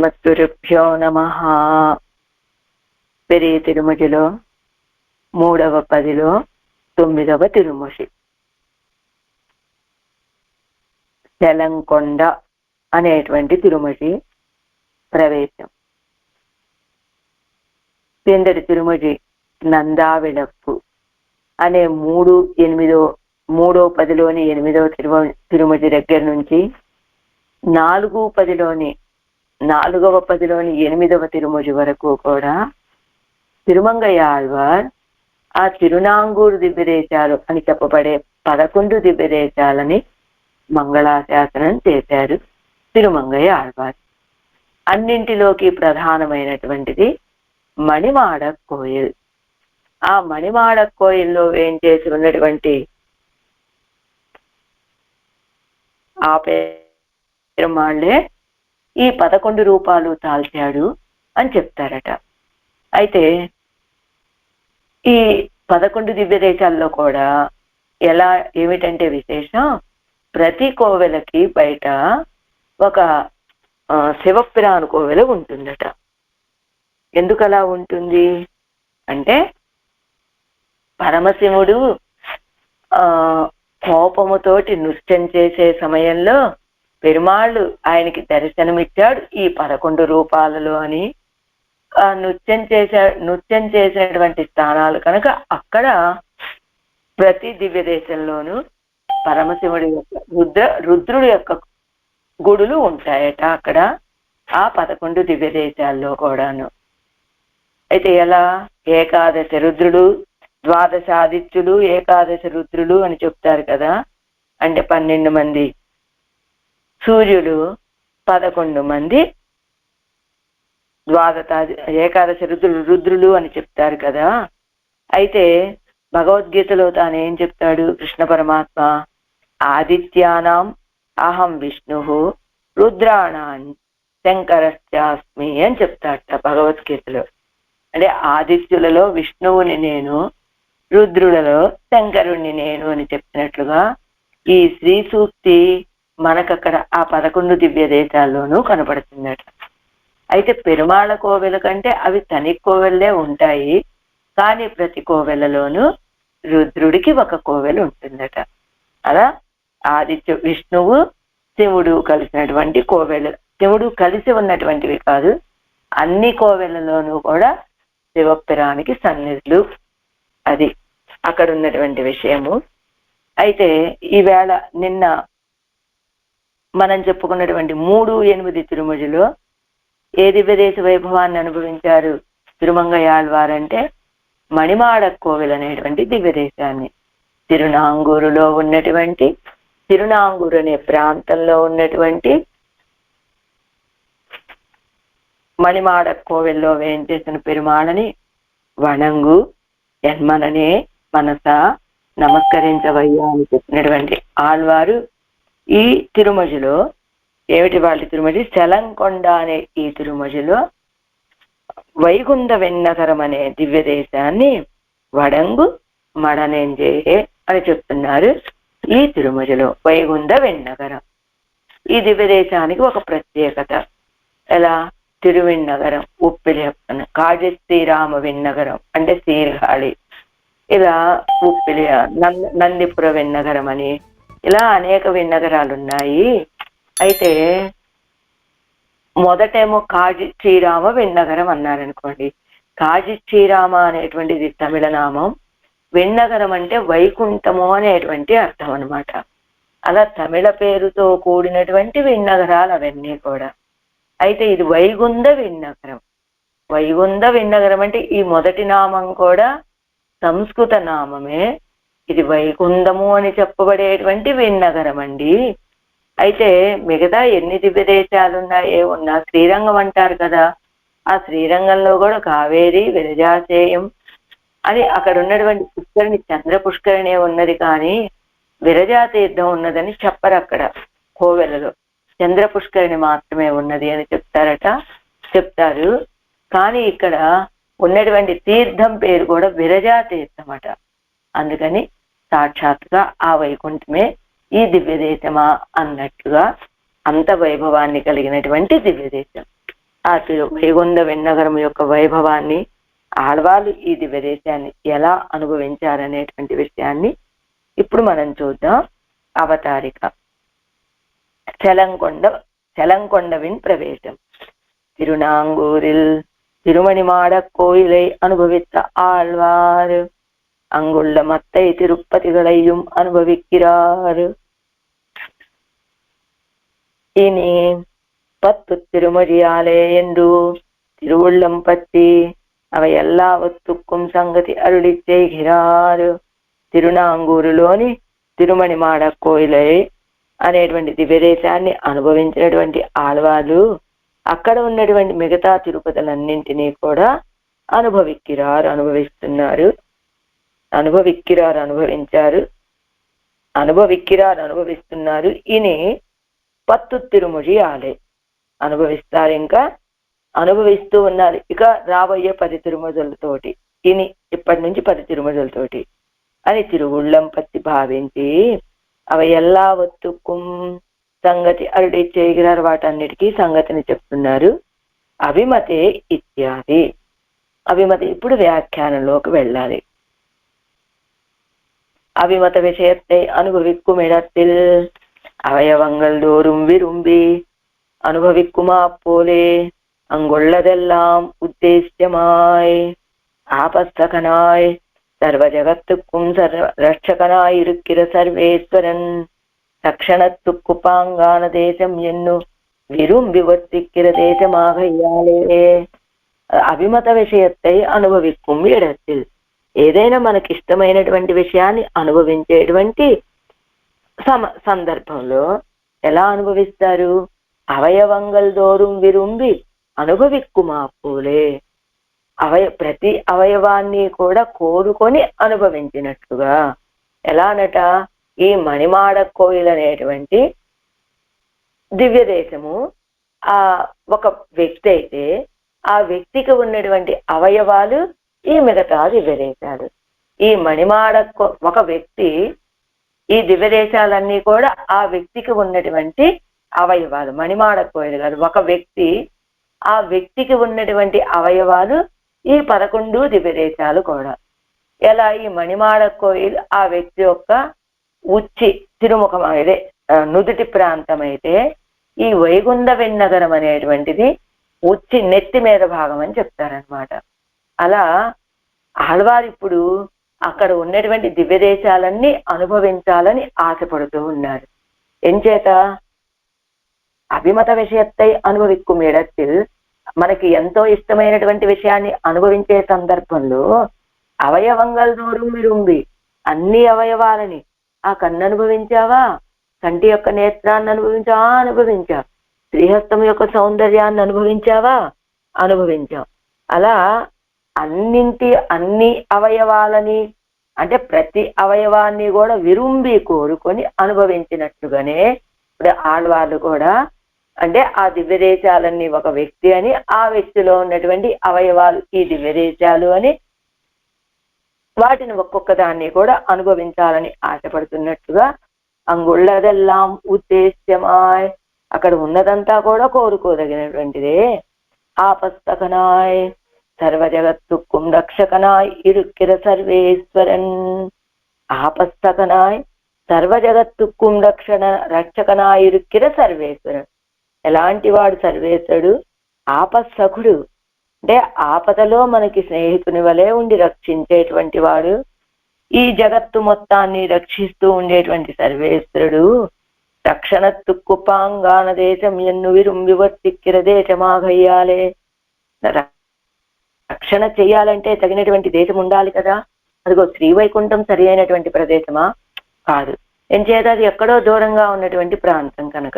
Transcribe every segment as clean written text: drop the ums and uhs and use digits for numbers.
శ్రీమద్గురుభ్యో నమః. పెరియ తిరుమతిలో 3వ పదిలో 9వ తిరుమతి. తెలంకొండ అనేటువంటి తిరుమతి ప్రవేశం. కిందటి తిరుమతి నందావిళప్పు అనే 3/8 10లోని 8వ తిరుమతి దగ్గర నుంచి 4/10లోని 4వ 10లోని 8వ తిరుమతి వరకు కూడా తిరుమంగయాళ్వార్ ఆ తిరునాంగూరు దివ్యదేశాలు అని చెప్పబడే 11 దివ్యదేశాలని మంగళాశాసనం చేశారు తిరుమంగయాళ్వార్. అన్నింటిలోకి ప్రధానమైనటువంటిది మణిమాడ కోయిల్. ఆ మణిమాడ కోయిల్లో ఏం చేసి ఉన్నటువంటి ఆ పెరుమాళ్లే ఈ 11 రూపాలు తాల్చాడు అని చెప్తారట. అయితే ఈ 11 దివ్య దేశాల్లో కూడా ఏమిటంటే విశేషం, ప్రతి కోవెలకి బయట ఒక శివపురాణ కోవెల ఉంటుందట. ఎందుకలా ఉంటుంది అంటే, పరమశివుడు కోపముతోటి నృత్యం చేసే సమయంలో పెరుమాళ్ళు ఆయనకి దర్శనమిచ్చాడు ఈ 11 రూపాలలో అని నృత్యం చేసేటువంటి స్థానాలు కనుక అక్కడ ప్రతి దివ్య దేశంలోనూ పరమశివుడి యొక్క రుద్రుడి యొక్క గుడులు ఉంటాయట అక్కడ ఆ 11 దివ్య దేశాల్లో కూడాను. అయితే ఎలా, ఏకాదశ రుద్రుడు, ద్వాదశాదిత్యులు, ఏకాదశ రుద్రులు అని చెప్తారు కదా. అంటే 12 మంది సూర్యులు, 11 మంది ఏకాదశ రుద్రులు అని చెప్తారు కదా. అయితే భగవద్గీతలో తాను ఏం చెప్తాడు కృష్ణ పరమాత్మ, ఆదిత్యానాం అహం విష్ణు రుద్రాణాం శంకరశ్చాస్మి అని చెప్తాడట భగవద్గీతలో. అంటే ఆదిత్యులలో విష్ణువుని నేను, రుద్రులలో శంకరుణ్ణి నేను అని చెప్పినట్లుగా ఈ శ్రీ సూక్తి మనకక్కడ ఆ 11 దివ్య దేశాల్లోనూ కనపడుతుందట. అయితే పెరుమాళ కోవెల కంటే అవి తని కోవెల్లే ఉంటాయి, కానీ ప్రతి కోవెలలోనూ రుద్రుడికి ఒక కోవెల ఉంటుందట. అలా విష్ణువు శివుడు కలిసినటువంటి కోవెల, శివుడు కలిసి ఉన్నటువంటివి కాదు, అన్ని కోవెలలోనూ కూడా శివపురానికి సన్నిధులు. అది అక్కడ ఉన్నటువంటి విషయము. అయితే ఈవేళ నిన్న మనం చెప్పుకున్నటువంటి 3/8 తిరుమతిలో ఏ దివ్యదేశ వైభవాన్ని అనుభవించారు తిరుమంగయాళ్వారంటే మణిమాడ కోవెల అనేటువంటి దివ్యదేశాన్ని. తిరునాంగూరులో ఉన్నటువంటి, తిరునాంగూరు అనే ప్రాంతంలో ఉన్నటువంటి మణిమాడ కోవెల్లో వేయించేసిన పెరుమాళని వణంగు ఎన్మననే మనస నమస్కరించవయ్యా అని చెప్పినటువంటి ఆళ్వారు ఈ తిరుమతిలో ఏమిటి వాళ్ళ తిరుమతి తెలంకొండ అనే ఈ తిరుమతిలో వైగుంద వెన్నగరం అనే దివ్య దేశాన్ని వడంగు మడనేంజే అని చెప్తున్నారు. ఈ తిరుమతిలో వైగుంద వెన్నగరం ఈ దివ్య దేశానికి ఒక ప్రత్యేకత. ఎలా, తిరువిన్నగరం, ఉప్పిలి అప్పన, కాజి శ్రీరామ విన్నగరం అంటే సీర్గాళి, ఇలా ఉప్పిలి, నందిపుర విన్నగరం అని ఇలా అనేక విన్నగరాలు ఉన్నాయి. అయితే మొదటేమో కాజి శ్రీరామ విన్నగరం అన్నారనుకోండి. కాజి శ్రీరామ అనేటువంటిది తమిళ నామం, విన్నగరం అంటే వైకుంఠము అనేటువంటి అర్థం అనమాట. అలా తమిళ పేరుతో కూడినటువంటి విన్నగరాలు అవన్నీ కూడా. అయితే ఇది వైగుంద విన్నగరం. వైగుంద విన్నగరం అంటే ఈ మొదటి నామం కూడా సంస్కృత నామమే. ఇది వైకుంఠము అని చెప్పబడేటువంటి విన్నగరం అండి. అయితే మిగతా ఎన్ని దివ్య దేశాలు ఉన్నా శ్రీరంగం అంటారు కదా, ఆ శ్రీరంగంలో కూడా కావేరి, విరజాసేయం అని అక్కడ ఉన్నటువంటి పుష్కరిణి చంద్ర పుష్కరిణి ఉన్నది, కానీ విరజా తీర్థం ఉన్నదని చెప్పరు అక్కడ కోవెలలో. చంద్ర పుష్కరిణి మాత్రమే ఉన్నది అని చెప్తారు. కానీ ఇక్కడ ఉన్నటువంటి తీర్థం పేరు కూడా విరజా తీర్థం అట. అందుకని సాక్షాత్తుగా ఆ వైకుంఠమే ఈ దివ్య దేశమా అన్నట్టుగా అంత వైభవాన్ని కలిగినటువంటి దివ్య దేశం. ఆ వైగుండ వెన్నగరం యొక్క వైభవాన్ని, ఆడవాళ్ళు ఈ దివ్యదేశాన్ని ఎలా అనుభవించారనేటువంటి విషయాన్ని ఇప్పుడు మనం చూద్దాం. అవతారిక. செலங்கொண்டவின் பிரவேசம். திருநாங்கூரில் திருமணிமாட கோயிலை அனுபவித்த ஆழ்வார் அங்குள்ள மத்தை திருப்பதிகளையும் அனுபவிக்கிறார். இனி 10 திருமொழியாலே என்று திருவுள்ளம் பற்றி అవి எல்லாவற்றுக்கும் సంగతి అరుళి చేகிறாరు. తిరునాంగూరులోని తిరుమణిమాడ కోయిలై అనేటువంటి దివ్యదేశాన్ని అనుభవించినటువంటి ఆళ్వార్లు అక్కడ ఉన్నటువంటి మిగతా తిరుపతులన్నింటినీ కూడా అనుభవిస్తున్నారు. ఇని 10 తిరుమొഴി ఆలే అనుభవిస్తారు, ఇంకా అనుభవిస్తూ ఉన్నారు. ఇక రాబోయే 10 తిరుమొజులతోటి, ఇని ఇప్పటి నుంచి 10 తిరుమొజులతోటి అని తిరువుళ్ళం పత్తి భావించి అవి ఎల్లావత్తుకుం సంగతి అరుడి చేయగిరారు. వాటన్నిటికీ సంగతిని చెప్తున్నారు. అభిమతే ఇత్యాది. అభిమత ఇప్పుడు వ్యాఖ్యానంలోకి వెళ్ళాలి. அபிமத விஷயத்தை அனுபவிக்கும் இடத்தில் அவயவங்கள் தோறும் விரும்பி அனுபவிக்குமா போலே அங்குள்ளதெல்லாம் உத்தேசியமாய் ஆபஸ்தகனாய் சர்வ ஜகத்துக்கும் ரட்சகனாய் இருக்கிற சர்வேஸ்வரன் தக்ஷணத்துக்கு பாங்கான தேசம் என்னும் விரும்பி வர்த்திக்கிற தேசமாக இயாலே అభిమత విషయத்தை అనుభవిక్కుం இடத்தில் ఏదైనా మనకి ఇష్టమైనటువంటి విషయాన్ని అనుభవించేటువంటి సందర్భంలో ఎలా అనుభవిస్తారు? అవయవంగల్ దోరుం విరుంబి అనుభవిక్కుమా పోలే. ప్రతి అవయవాన్ని కూడా కోరుకొని అనుభవించినట్లుగా. ఎలానట? ఈ మణిమాడ కోయిల్ అనేటువంటి దివ్య దేశము ఒక వ్యక్తి అయితే ఆ వ్యక్తికి ఉన్నటువంటి అవయవాలు ఈ మిగతా దివ్యదేశాలు. ఈ మణిమాడ ఒక వ్యక్తి, ఈ దివ్యదేశాలన్నీ కూడా ఆ వ్యక్తికి ఉన్నటువంటి అవయవాలు. మణిమాడ కోయిల్ కాదు, ఒక వ్యక్తి, ఆ వ్యక్తికి ఉన్నటువంటి అవయవాలు ఈ 11 దివ్యదేశాలు కూడా. ఎలా? ఈ మణిమాడ కోయిల్ ఆ వ్యక్తి యొక్క ఉచ్చి తిరుముఖం, అదే నుదుటి ప్రాంతం అయితే, ఈ వైగుండ వెన్నగరం అనేటువంటిది ఉచ్చి నెత్తి మీద భాగం అని చెప్తారనమాట. అలా ఆళ్వారు ఇప్పుడు అక్కడ ఉన్నటువంటి దివ్యదేశాలన్నీ అనుభవించాలని ఆశపడుతూ ఉన్నారు. ఎంచేత? అభిమత విషయத்தை అనుభవిక్కుం இடத்தில், మనకి ఎంతో ఇష్టమైనటువంటి విషయాన్ని అనుభవించే సందర్భంలో అవయవంగల్ దూరం విరుంబి, అన్ని అవయవాలని, ఆ కన్ను అనుభవించావా, కంటి యొక్క నేత్రాన్ని అనుభవించావా, అనుభవించావు. శ్రీహస్తం యొక్క సౌందర్యాన్ని అనుభవించావా, అనుభవించావు. అలా అన్ని అవయవాలని, అంటే ప్రతి అవయవాన్ని కూడా విరుంబి కోరుకొని అనుభవించినట్టుగానే ఇప్పుడు ఆళ్వార్లు కూడా, అంటే ఆ దివ్యదేశాలన్నీ ఒక వ్యక్తి అని, ఆ వ్యక్తిలో ఉన్నటువంటి అవయవాలు ఈ దివ్యదేశాలు అని, వాటిని ఒక్కొక్క దాన్ని కూడా అనుభవించాలని ఆశపడుతున్నట్టుగా, అంగుళ్ళదెల్లాం ఉద్దేశ్యమాయ్, అక్కడ ఉన్నదంతా కూడా కోరుకోదగినటువంటిదే. ఆపస్తకనాయ్ సర్వ జగత్తుక్కుం రక్షకనాయ్ ఇరుక్కిర సర్వేశ్వరన్. ఆపస్తకనాయ్ సర్వ జగత్తుక్కుం రక్షకనాయ్ ఇరుక్కిర సర్వేశ్వరన్. ఎలాంటి వాడు సర్వేశ్వరుడు? ఆపస్సఖుడు, అంటే ఆపదలో మనకి స్నేహితుని వలె ఉండి రక్షించేటువంటి వాడు. ఈ జగత్తు మొత్తాన్ని రక్షిస్తూ ఉండేటువంటి సర్వేశ్వరుడు. రక్షణత్తుక్కు పాంగాన దేశం ఎన్ను విరుంబి వర్తిక్కిర దేశమాగయ్యాలే. రక్షణ చెయ్యాలంటే తగినటువంటి దేశం ఉండాలి కదా. అదిగో శ్రీవైకుంఠం సరి అయినటువంటి ప్రదేశమా? కాదు. ఎంచేత అది ఎక్కడో దూరంగా ఉన్నటువంటి ప్రాంతం కనుక.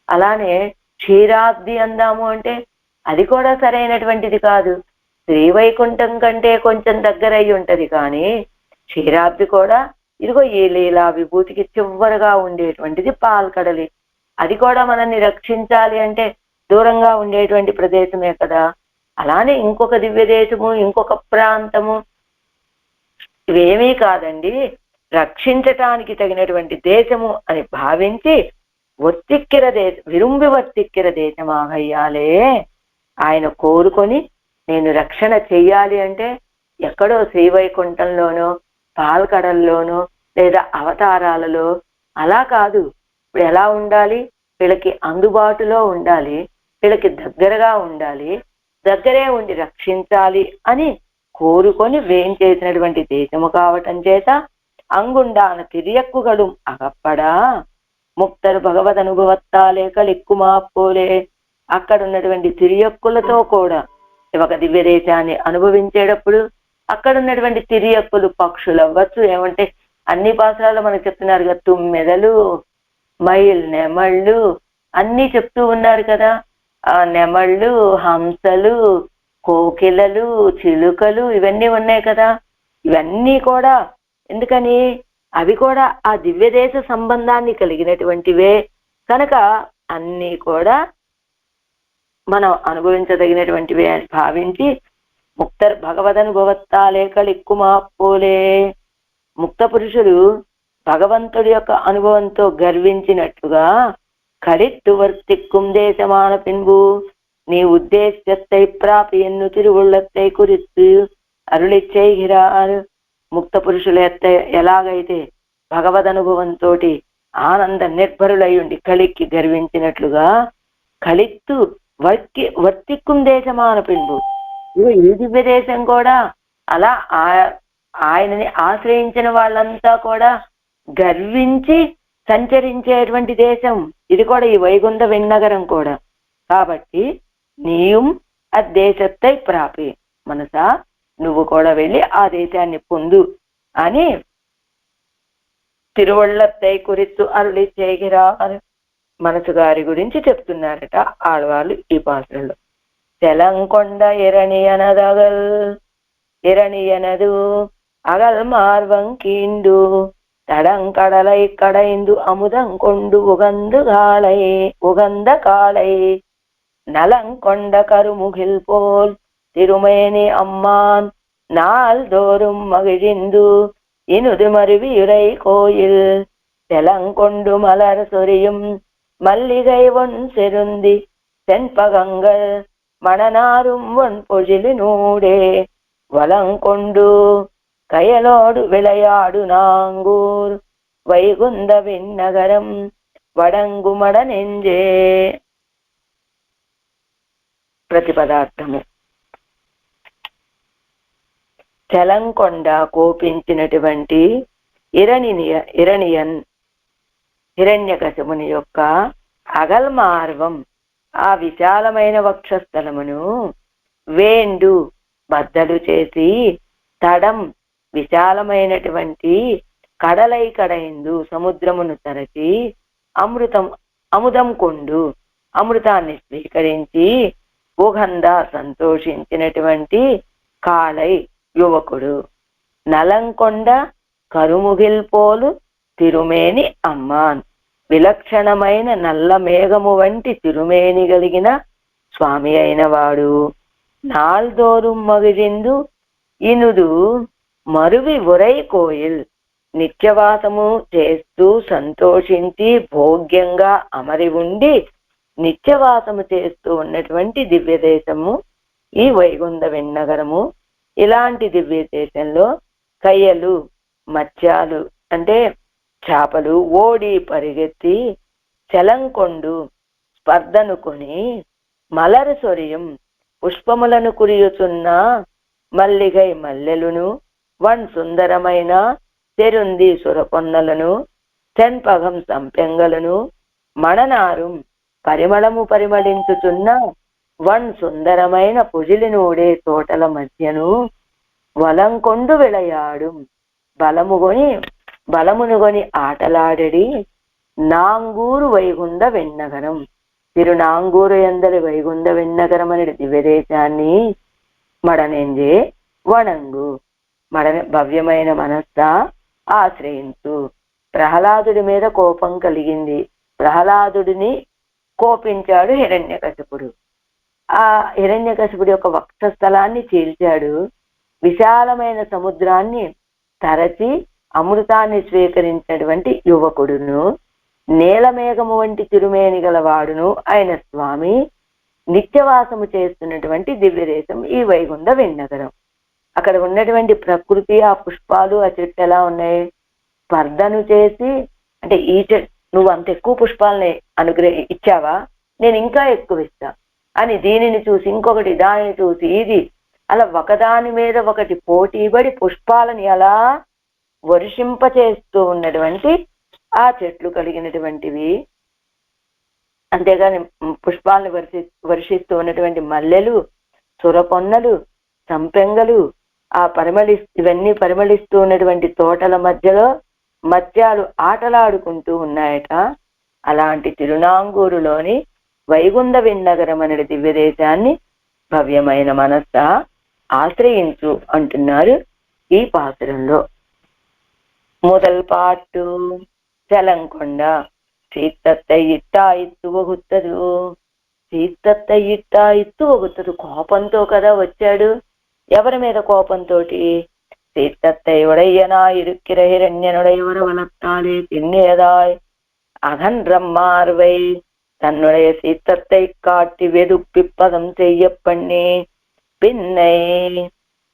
అలానే క్షీరాబ్ది అందాము అంటే అది కూడా సరైనటువంటిది కాదు. శ్రీవైకుంఠం కంటే కొంచెం దగ్గర అయి ఉంటది, కానీ క్షీరాబ్ది కూడా ఇదిగో ఈ లీలా విభూతికి చివరగా ఉండేటువంటిది పాల్కడలి. అది కూడా మనల్ని రక్షించాలి అంటే దూరంగా ఉండేటువంటి ప్రదేశమే కదా. అలానే ఇంకొక దివ్య దేశము, ఇంకొక ప్రాంతము, ఇవేమీ కాదండి, రక్షించటానికి తగినటువంటి దేశము అని భావించి వర్తిక్కిర విరుంబి వర్తిక్కిర దేశమాగయ్యాలే. ఆయన కోరుకొని నేను రక్షణ చెయ్యాలి అంటే ఎక్కడో శ్రీవైకుంఠంలోనో పాల్కడల్లోనో లేదా అవతారాలలో అలా కాదు. ఇప్పుడు ఎలా ఉండాలి? వీళ్ళకి అందుబాటులో ఉండాలి, వీళ్ళకి దగ్గరగా ఉండాలి, దగ్గరే ఉండి రక్షించాలి అని కోరుకొని వేయించేసినటువంటి దేశము కావటం చేత అంగుండాన తిరియక్కుగడు అగప్పడా ముక్తరు భగవద్ అనుభవత్తాలే కలిక్కుమాపోలే. అక్కడ ఉన్నటువంటి తిరియక్కులతో కూడా ఒక దివ్య దేశాన్ని అనుభవించేటప్పుడు అక్కడ ఉన్నటువంటి తిరియక్కులు పక్షులు అవ్వచ్చు, ఏమంటే అన్ని పాత్రల్లో మనకు చెప్తున్నారు కదా, తుమ్మెదలు, మైల్ నెమళ్ళు అన్నీ చెప్తూ ఉన్నారు కదా. ఆ నెమళ్ళు, హంసలు, కోకిలలు, చిలుకలు ఇవన్నీ ఉన్నాయి కదా. ఇవన్నీ కూడా ఎందుకని? అవి కూడా ఆ దివ్యదేశ సంబంధాన్ని కలిగినటువంటివే కనుక అన్నీ కూడా మనం అనుభవించదగినటువంటివే అని భావించి ముక్తర్ భగవదనుభవత్తాలే కలిక్కుమాపోలే. ముక్త పురుషులు భగవంతుడి యొక్క అనుభవంతో గర్వించినట్టుగా కడిత్తు వర్తిక్కుం దేశమాన పిన్బు நீ உத்தேசத்தை பிராபி ఎన్ను తిరువుళ్ళத்தை குறித்து అరుళి చేయగిరారు. ముక్త పురుషుల ఎలాగైతే భగవద్ అనుభవంతో ఆనంద నిర్భరులయ్యుండి కలిక్కి గర్వించినట్లుగా కలిత్తు వర్తిక్కుం దేశమాన పిండు ఈ దివ్య దేశం కూడా అలా ఆయనని ఆశ్రయించిన వాళ్ళంతా కూడా గర్వించి సంచరించేటువంటి దేశం ఇది కూడా, ఈ వైగుంఠ విన్నగరం కూడా. కాబట్టి నీயும் అద్దేశத்தை ప్రాపి, మనసా నువ్వు కూడా వెళ్ళి ఆ దేశాన్ని పొందు అని తిరువళ్ళத்தை குறித்து అరుళి చేయగిరారు మనసు గారి గురించి చెప్తున్నారట ఆడవాళ్ళు ఈ పాత్రలో. తెలంకొండ ఇరణియనదగల్ ఇరణియనదు అగల్ మార్వం కీండు தடங்கடலை கடைந்து அமுதம் கொண்டு உகந்த காளை நலங்கொண்ட கருமுகில் போல் திருமேனி அம்மான் நாள் தோறும் மகிழ்ந்து இனுது மருவியுரை கோயில் தெலங்கொண்டு மலர் சொரியும் மல்லிகை ஒன் செருந்தி தென்பகங்கள் மணனாரும் ஒன் பொழிலினூடே வலங்கொண்டு కయలోడు విళయాడు నాంగూర్ వైగుంద విన్నగరం వడంగుమడ నెంజే. ప్రతిపదార్థము. తెలంకొండ కోపించినటువంటి హిరణ్యకశిపుని యొక్క అగల్మార్వం ఆ విశాలమైన వక్షస్థలమును వేండు బద్దలు చేసి తడం విశాలమైనటువంటి కడలై కడైందు సముద్రమును తరచి అముదం కొండు అమృతాన్ని స్వీకరించి ఉగంధ సంతోషించినటువంటి కాళై యువకుడు నలంకొండ కరుముగిల్ పోలు తిరుమేని అమ్మాన్ విలక్షణమైన నల్ల మేఘము వంటి తిరుమేని కలిగిన స్వామి అయిన వాడు నాల్దోరు మగిజిందు ఇనుదు మరువి ఉరై కోయిల్ నిత్యవాసము చేస్తూ సంతోషించి భోగ్యంగా అమరి ఉండి నిత్యవాసము చేస్తూ ఉన్నటువంటి దివ్య దేశము ఈ వైగుంఠ విన్నగరము. ఇలాంటి దివ్య దేశంలో కయ్యలు మత్స్యాలు అంటే చేపలు ఓడి పరిగెత్తి చలంకొండు స్పర్ధనుకొని మలరు సొరియం పుష్పములను కురియుచున్న మల్లిగై మల్లెలును వన్ సుందరమైన తెరుంది సురపొన్నలను తెన్పగం సంపెంగలను మణనారు పరిమళించుచున్న వన్ సుందరమైన పుజిలినూడే తోటల మధ్యను వలంకొండు విళయాడు బలమునుగొని ఆటలాడడి నాంగూరు వైగుంఠ విన్నగరం తిరునాంగూరు ఎందరి వైగుంఠ విన్నగరం అనే దివ్యదేశాన్ని మడనెంజే వణంగు భవ్యమైన మనస్స ఆశ్రయించు. ప్రహ్లాదుడి మీద కోపం కలిగింది, ప్రహ్లాదుడిని కోపించాడు హిరణ్యకశిపుడు. ఆ హిరణ్యకశిపుడి యొక్క వక్షస్థలాన్ని చీల్చాడు, విశాలమైన సముద్రాన్ని తరచి అమృతాన్ని స్వీకరించినటువంటి యువకుడును నీలమేఘము వంటి తిరుమేని గలవాడును ఆయన స్వామి నిత్యవాసము చేస్తున్నటువంటి దివ్యదేశం ఈ వైగుంఠ వెన్నగరం. అక్కడ ఉన్నటువంటి ప్రకృతి, ఆ పుష్పాలు, ఆ చెట్టు ఎలా ఉన్నాయి, స్పర్ధను చేసి, అంటే ఈ చెట్టు నువ్వు అంత ఎక్కువ పుష్పాలని ఇచ్చావా, నేను ఇంకా ఎక్కువ ఇస్తా అని దీనిని చూసి ఇంకొకటి, దానిని చూసి ఇది, అలా ఒకదాని మీద ఒకటి పోటీపడి పుష్పాలని అలా వర్షింపచేస్తూ ఉన్నటువంటి ఆ చెట్లు కలిగినటువంటివి. అంతేగాని పుష్పాలను వర్షిస్తూ ఉన్నటువంటి మల్లెలు, సురపొన్నలు, సంపెంగలు, ఆ ఇవన్నీ పరిమళిస్తూ ఉన్నటువంటి తోటల మధ్యలో మత్యాలు ఆటలాడుకుంటూ ఉన్నాయట. అలాంటి తిరునాంగూరులోని వైగుంఠ వెన్నగరం అనే దివ్యదేశాన్ని భవ్యమైన మనస్స ఆశ్రయించు అంటున్నారు ఈ పాసురంలో. முதல் பாட்டு செலங்கொண்ட சீத்தத்தை ఇట్టాయిత్తు వగుత్తదు. సీతத்தை ఇట్టాయిత్తు వగుత్తదు, కోపంతో కదా వచ్చాడు. ఎవరి మీద కోపంతో? சீத்தத்தை உடையனாய் இருக்கிற ஹிரண்யனுடையவர வளர்த்தாலே திண்ணியதாய் அகன்றம் மார்வை தன்னுடைய சீத்தத்தை காட்டி வெதுப்பிப்பதம் செய்ய பண்ணி பின்னை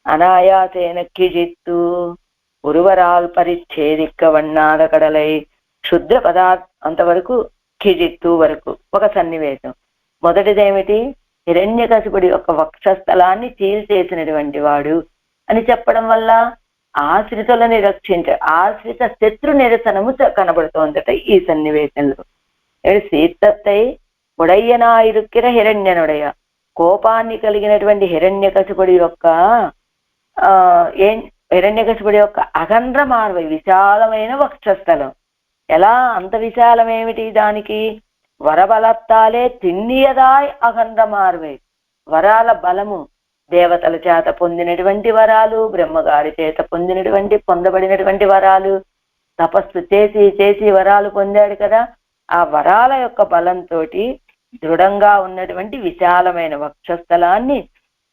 அனாயாசேன கிழித்து ஒருவரால் పరిచ్ఛేదిక్క వన్నాద కడలై క్షుద్ర అంతవరకు కిజిత్తు వరకు ఒక సన్నివేశం. మొదటిదేమిటి? హిరణ్యకశిపుడి యొక్క వక్షస్థలాన్ని చీల్చేసినటువంటి వాడు అని చెప్పడం వల్ల ఆశ్రితులని ఆశ్రిత శత్రు నిరసనము కనబడుతోందట ఈ సన్నివేశంలో. సీతత్తై ఉడయ్యనాయిరుక్కిర హిరణ్యనుడయ, కోపాన్ని కలిగినటువంటి హిరణ్యకశిపుడి యొక్క హిరణ్యకశిపుడి యొక్క అగండ్ర మార్వై, విశాలమైన వక్షస్థలం. ఎలా అంత విశాలమేమిటి దానికి? వరబలత్తాలే తిన్నియదాయ్ అగండ్ర మార్వై, వరాల బలము, దేవతల చేత పొందినటువంటి వరాలు, బ్రహ్మగారి చేత పొందబడినటువంటి వరాలు, తపస్సు చేసి చేసి వరాలు పొందాడు కదా, ఆ వరాల యొక్క బలంతో దృఢంగా ఉన్నటువంటి విశాలమైన వక్షస్థలాన్ని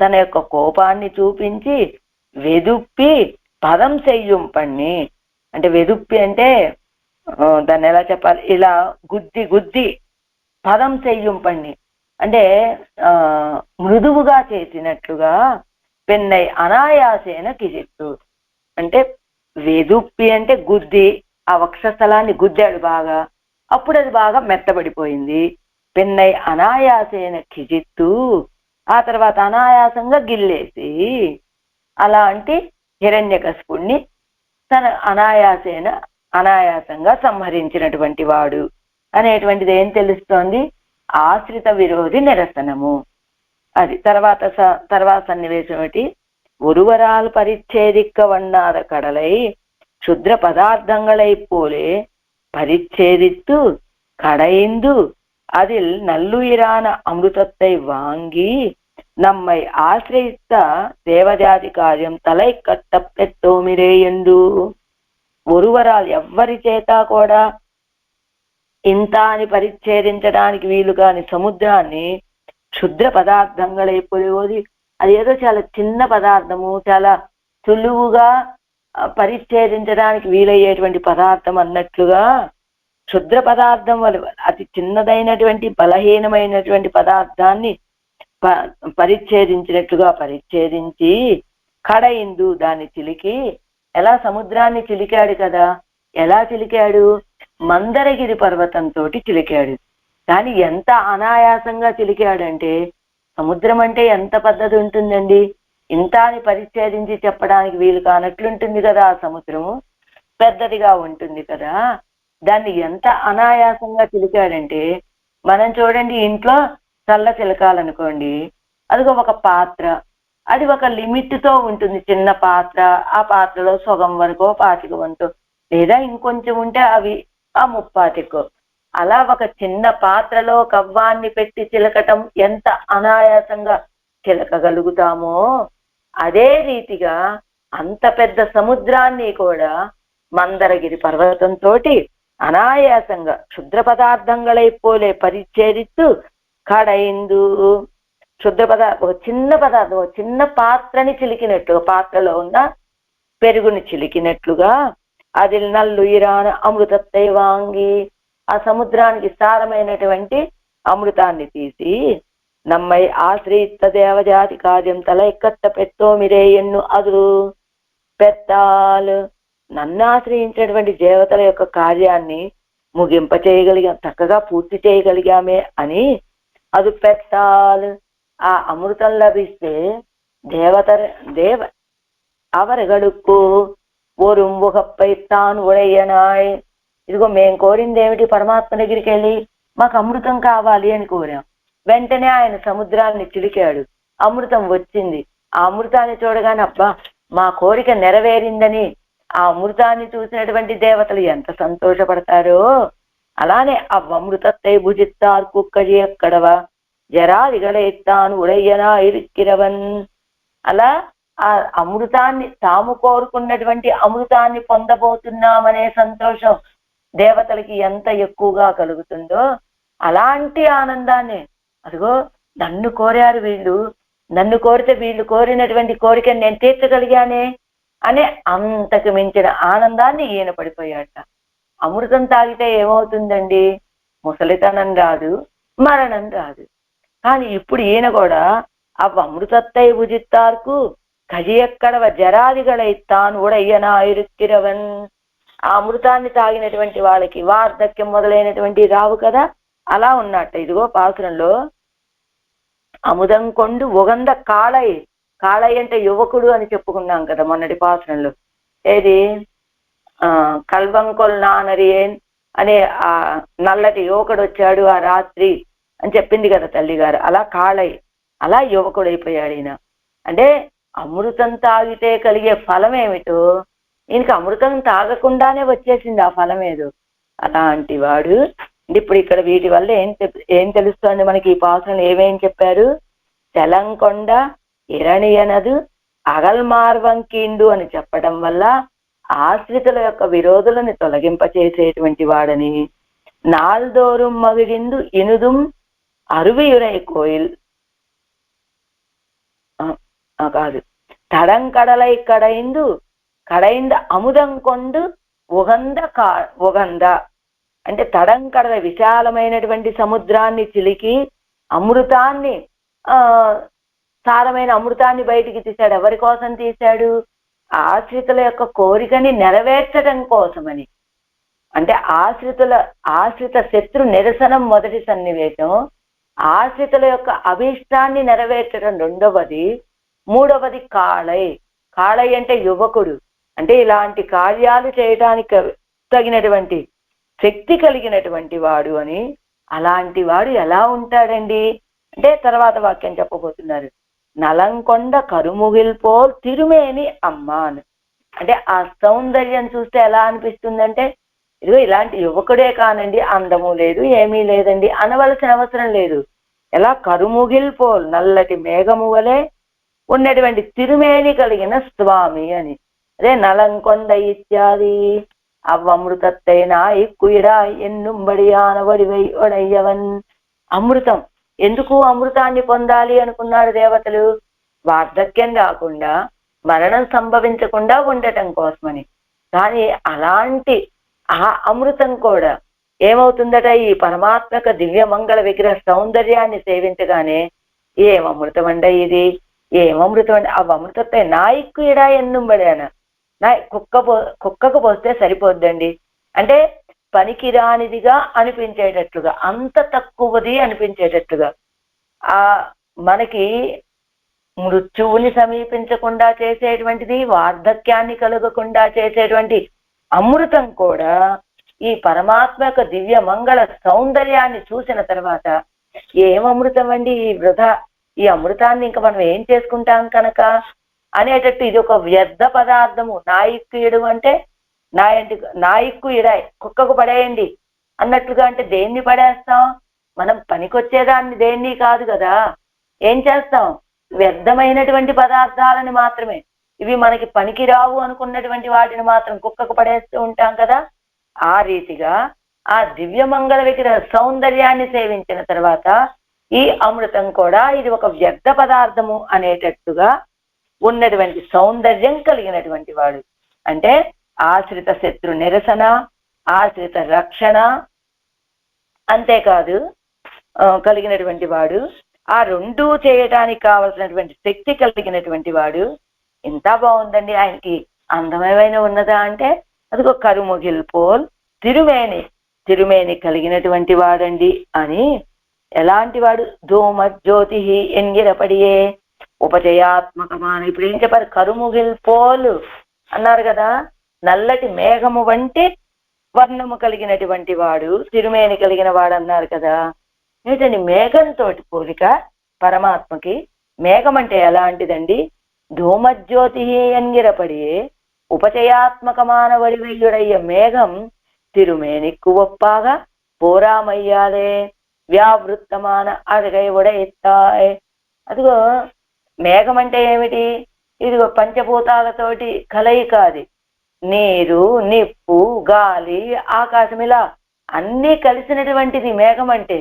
తన యొక్క కోపాన్ని చూపించి వెదుప్పి పదం చెయ్యం పన్ని, అంటే వెదుప్పి అంటే దాన్ని ఎలా చెప్పాలి, ఇలా గుద్ది గుద్ది పదం చెయ్యం పన్ని అంటే మృదువుగా చేసినట్లుగా పెన్నై అనాయాసేన కిజిత్తు, అంటే వెదుప్పి అంటే గుద్ది, ఆ వక్షస్థలాన్ని గుద్దాడు బాగా, అప్పుడు అది బాగా మెత్తబడిపోయింది. పెన్నై అనాయాసేన కిజిత్తు, ఆ తర్వాత అనాయాసంగా గిల్లేసి, అలాంటి హిరణ్యకశిపుణ్ణి తన అనాయాసంగా సంహరించినటువంటి వాడు అనేటువంటిది ఏం తెలుస్తోంది? ఆశ్రిత విరోధి నిరసనము. అది తర్వాత సన్నివేశం ఏమిటి? ஒருவரால் பரிச்சேதிக்க வண்ணாத கடலை க்ஷுத்ர பதார்த்தங்களை போலே பரிச்சேதித்து கடைந்து அதில் நல்லுயிரான அமிர்தத்தை வாங்கி நம்மை ஆசிரித்த தேவஜாதி కార్యం తలై కట్ట పెట్టోమిరే ఎందు. ఒరువరాలు ఎవ్వరి చేత కూడా ఇంత అని పరిచ్ఛేదించడానికి వీలు కాని సముద్రాన్ని క్షుద్ర పదార్థంగళైపోయేది, అదేదో చాలా చిన్న పదార్థము, చాలా సులువుగా పరిచ్ఛేదించడానికి వీలయ్యేటువంటి పదార్థం అన్నట్లుగా క్షుద్ర పదార్థం వల్ల అతి చిన్నదైనటువంటి బలహీనమైనటువంటి పదార్థాన్ని పరిచ్ఛేదించినట్లుగా పరిచ్ఛేదించి కడయిందు, దాన్ని చిలికి, ఎలా సముద్రాన్ని చిలికాడు కదా, ఎలా చిలికాడు? మందరగిరి పర్వతంతో చిలికాడు. కానీ ఎంత అనాయాసంగా చిలికాడంటే, సముద్రం అంటే ఎంత పద్ధతి ఉంటుందండి, ఇంత అని పరిచ్ఛేదించి చెప్పడానికి వీలు కానట్లుంటుంది కదా. ఆ సముద్రము పెద్దదిగా ఉంటుంది కదా, దాన్ని ఎంత అనాయాసంగా చిలికాడంటే, మనం చూడండి ఇంట్లో చల్ల చిలకాలనుకోండి, అది ఒక పాత్ర, అది ఒక లిమిట్ తో ఉంటుంది, చిన్న పాత్ర, ఆ పాత్రలో సగం వరకు 25 వంతు లేదా ఇంకొంచెం ఉంటే అవి ఆ 30. అలా ఒక చిన్న పాత్రలో కవ్వాన్ని పెట్టి చిలకటం ఎంత అనాయాసంగా చిలకగలుగుతామో, అదే రీతిగా అంత పెద్ద సముద్రాన్ని కూడా మందరగిరి పర్వతంతో అనాయాసంగా క్షుద్ర పదార్థంగళైపోలే పరిచ్ఛేదిత్తు కడైందు. క్షుద్ర పదార్థం, ఒక చిన్న పాత్రని చిలికినట్టు, పాత్రలో ఉన్న పెరుగుని చిలికినట్లుగా, అది నల్లుయిరాన అమృతత్తై వాంగి, ఆ సముద్రానికి సారమైనటువంటి అమృతాన్ని తీసి நம்மை ஆசிரித்த தேவஜாதி కార్యం తలెక్కట్ట పెత్తోమిరే ఎన్ను అదురు పెత్తాలు. నన్ను ఆశ్రయించినటువంటి దేవతల యొక్క కార్యాన్ని ముగింప చేయగలిగాం, చక్కగా పూర్తి చేయగలిగామే అని అది పెట్టాలి. ఆ అమృతం లభిస్తే దేవ అవరగడుక్కు ఓరు ముఖపై తాను ఉడయ్యనాయ్. ఇదిగో మేం కోరింది ఏమిటి? పరమాత్మ దగ్గరికి వెళ్ళి మాకు అమృతం కావాలి అని కోరాం. వెంటనే ఆయన సముద్రాన్ని చిలికాడు, అమృతం వచ్చింది. ఆ అమృతాన్ని చూడగానే అబ్బా మా కోరిక నెరవేరిందని ఆ అమృతాన్ని చూసినటువంటి దేవతలు ఎంత సంతోషపడతారో, అలానే అమృతத்தை భుజిత్తార్కు కజియక్కడవా జరాదిగలెత్తాను ఉడయ్యనా ఇరుక్కిరవన్. అలా ఆ అమృతాన్ని, తాము కోరుకున్నటువంటి అమృతాన్ని పొందబోతున్నామనే సంతోషం దేవతలకి ఎంత ఎక్కువగా కలుగుతుందో అలాంటి ఆనందాన్ని, అదిగో నన్ను కోరారు వీళ్ళు, నన్ను కోరితే వీళ్ళు కోరినటువంటి కోరికను నేను తీర్చగలిగానే అనే అంతకు మించిన ఆనందాన్ని ఈయన పడిపోయాట. అమృతం తాగితే ఏమవుతుందండి? ముసలితనం రాదు, మరణం రాదు. కానీ ఇప్పుడు ఈయన కూడా అమృతத்தை భుజిత్తార్కు కజియక్కడవ జరాదిగలై తాను ఉడయ్యనా ఇరుక్కిరవన్. ఆ అమృతాన్ని తాగినటువంటి వాళ్ళకి వార్ధక్యం మొదలైనటువంటి రావు కదా, అలా ఉన్నట్ట. ఇదిగో పాసురంలో అముదం కొండు ఉగంద కాళై, కాళై అంటే యువకుడు అని చెప్పుకున్నాం కదా మొన్నటి పాసురంలో. ఏది కల్వంకొల్ నానరియేన్ అనే ఆ నల్లటి యువకుడు వచ్చాడు ఆ రాత్రి అని చెప్పింది కదా తల్లిగారు. అలా కాళై, అలా యువకుడు అయిపోయాడు ఈయన. అంటే అమృతం తాగితే కలిగే ఫలం ఏమిటో ఈయనకి అమృతం తాగకుండానే వచ్చేసింది ఆ ఫలం ఏదో. అలాంటి వాడు ఇప్పుడు ఇక్కడ వీటి వల్ల ఏం తెలుస్తోంది మనకి? ఈ పాసనలు ఏమేం చెప్పారు? తెలంకొండ ఇరణియనదు అగల్మార్వంకీండు అని చెప్పడం వల్ల ఆశ్రితుల యొక్క విరోధులను తొలగింపచేసేటువంటి వాడని, నాల్దోరుం మగిడిందు ఇనుదుం అరువియురై కోయిల్ కాదు తడంకడలై కడైందు కడైంద అముదం కొండు ఉగంద అంటే తడంకడల విశాలమైనటువంటి సముద్రాన్ని చిలికి అమృతాన్ని, సారమైన అమృతాన్ని బయటికి తీశాడు. ఎవరి కోసం తీశాడు? ఆశ్రితుల యొక్క కోరికని నెరవేర్చడం కోసమని. అంటే ఆశ్రిత శత్రు నిరసనం మొదటి సన్నివేశం, ఆశ్రితుల యొక్క అభీష్టాన్ని నెరవేర్చడం రెండవది, మూడవది కాళై. కాళై అంటే యువకుడు, అంటే ఇలాంటి కార్యాలు చేయడానికి తగినటువంటి శక్తి కలిగినటువంటి వాడు అని. అలాంటి వాడు ఎలా ఉంటాడండి అంటే తర్వాత వాక్యం చెప్పబోతున్నారు. నలంకొండ కరుముగిల్పోల్ తిరుమేని అమ్మాను. అంటే ఆ సౌందర్యం చూస్తే ఎలా అనిపిస్తుందంటే, ఇదిగో ఇలాంటి యువకుడే కానండి, అందము లేదు ఏమీ లేదండి అనవలసిన అవసరం లేదు. ఎలా కరుముగిల్పోల్ నల్లటి మేఘము వలె ఉన్నటువంటి తిరుమేని కలిగిన స్వామి అని. అదే నలంకొండ ఇత్యాది అమృతத்தை నాయిక్కుయిడా ఎన్నుంబడియాన వడివై ఒడయ్యవన్. అమృతం ఎందుకు అమృతాన్ని పొందాలి అనుకున్నారు దేవతలు? వార్ధక్యం రాకుండా, మరణం సంభవించకుండా ఉండటం కోసమని. కానీ అలాంటి ఆ అమృతం కూడా ఏమవుతుందట? ఈ పరమాత్మక దివ్య మంగళ విగ్రహ సౌందర్యాన్ని సేవించగానే ఏమమృతం అండి ఇది, ఏమమృతం అండి? అమృతத்தை నాయిక్కుయిడా ఎన్నుంబడాన. కుక్కకు పోస్తే సరిపోద్దండి అంటే పనికిరానిదిగా అనిపించేటట్లుగా, అంత తక్కువది అనిపించేటట్లుగా, ఆ మనకి మృత్యువుని సమీపించకుండా చేసేటువంటిది, వార్ధక్యాన్ని కలగకుండా చేసేటువంటి అమృతం కూడా ఈ పరమాత్మ యొక్క దివ్య మంగళ సౌందర్యాన్ని చూసిన తర్వాత ఏమమృతం అండి ఈ వృధా, ఈ అమృతాన్ని ఇంకా మనం ఏం చేసుకుంటాం కనుక అనేటట్టు ఇది ఒక వ్యర్థ పదార్థము. నాయిక్కుయుడు అంటే నాయిక్కుయుడాయ్, కుక్కకు పడేయండి అన్నట్లుగా. అంటే దేన్ని పడేస్తాం? మనం పనికొచ్చేదాన్ని దేన్ని కాదు కదా. ఏం చేస్తాం? వ్యర్థమైనటువంటి పదార్థాలని మాత్రమే, ఇవి మనకి పనికిరావు అనుకున్నటువంటి వాటిని మాత్రం కుక్కకు పడేస్తూ ఉంటాం కదా. ఆ రీతిగా ఆ దివ్య మంగళ విగ్రహ సౌందర్యాన్ని సేవించిన తర్వాత ఈ అమృతం కూడా ఇది ఒక వ్యర్థ పదార్థము అనేటట్టుగా ఉన్నటువంటి సౌందర్యం కలిగినటువంటి వాడు. అంటే ఆశ్రిత శత్రు నిరసన, ఆశ్రిత రక్షణ, అంతేకాదు కలిగినటువంటి వాడు. ఆ రెండూ చేయటానికి కావలసినటువంటి శక్తి కలిగినటువంటి వాడు. ఎంత బాగుందండి, ఆయనకి అందమైన ఉన్నదా అంటే అదిగో కరుముగిల్ పోల్ తిరుమేని, తిరుమేని కలిగినటువంటి వాడండి అని. ఎలాంటి వాడు? ధూమజ్యోతి ఎంగిరపడియే ఉపజయాత్మకమాన. ఇప్పుడు ఏం చెప్పారు? కరుముగిల్ పోలు అన్నారు కదా, నల్లటి మేఘము వంటి వర్ణము కలిగినటువంటి వాడు, తిరుమేని కలిగిన వాడు అన్నారు కదా. ఏంటండి మేఘంతో పోలిక పరమాత్మకి? మేఘం అంటే ఎలాంటిదండి? ధూమజ్యోతి ఎంగిరపడి ఉపచయాత్మకమాన వడివెయ్యుడయ్య మేఘం తిరుమేనిక్కు ఒప్పాగా పోరామయ్యాలే వ్యావృత్తమాన అడగై ఉడెత్తాయ్. అదిగో మేఘం అంటే ఏమిటి? ఇదిగో పంచభూతాలతోటి కలయిక. అది నీరు, నిప్పు, గాలి, ఆకాశం, ఇలా అన్నీ కలిసినటువంటిది మేఘం అంటే.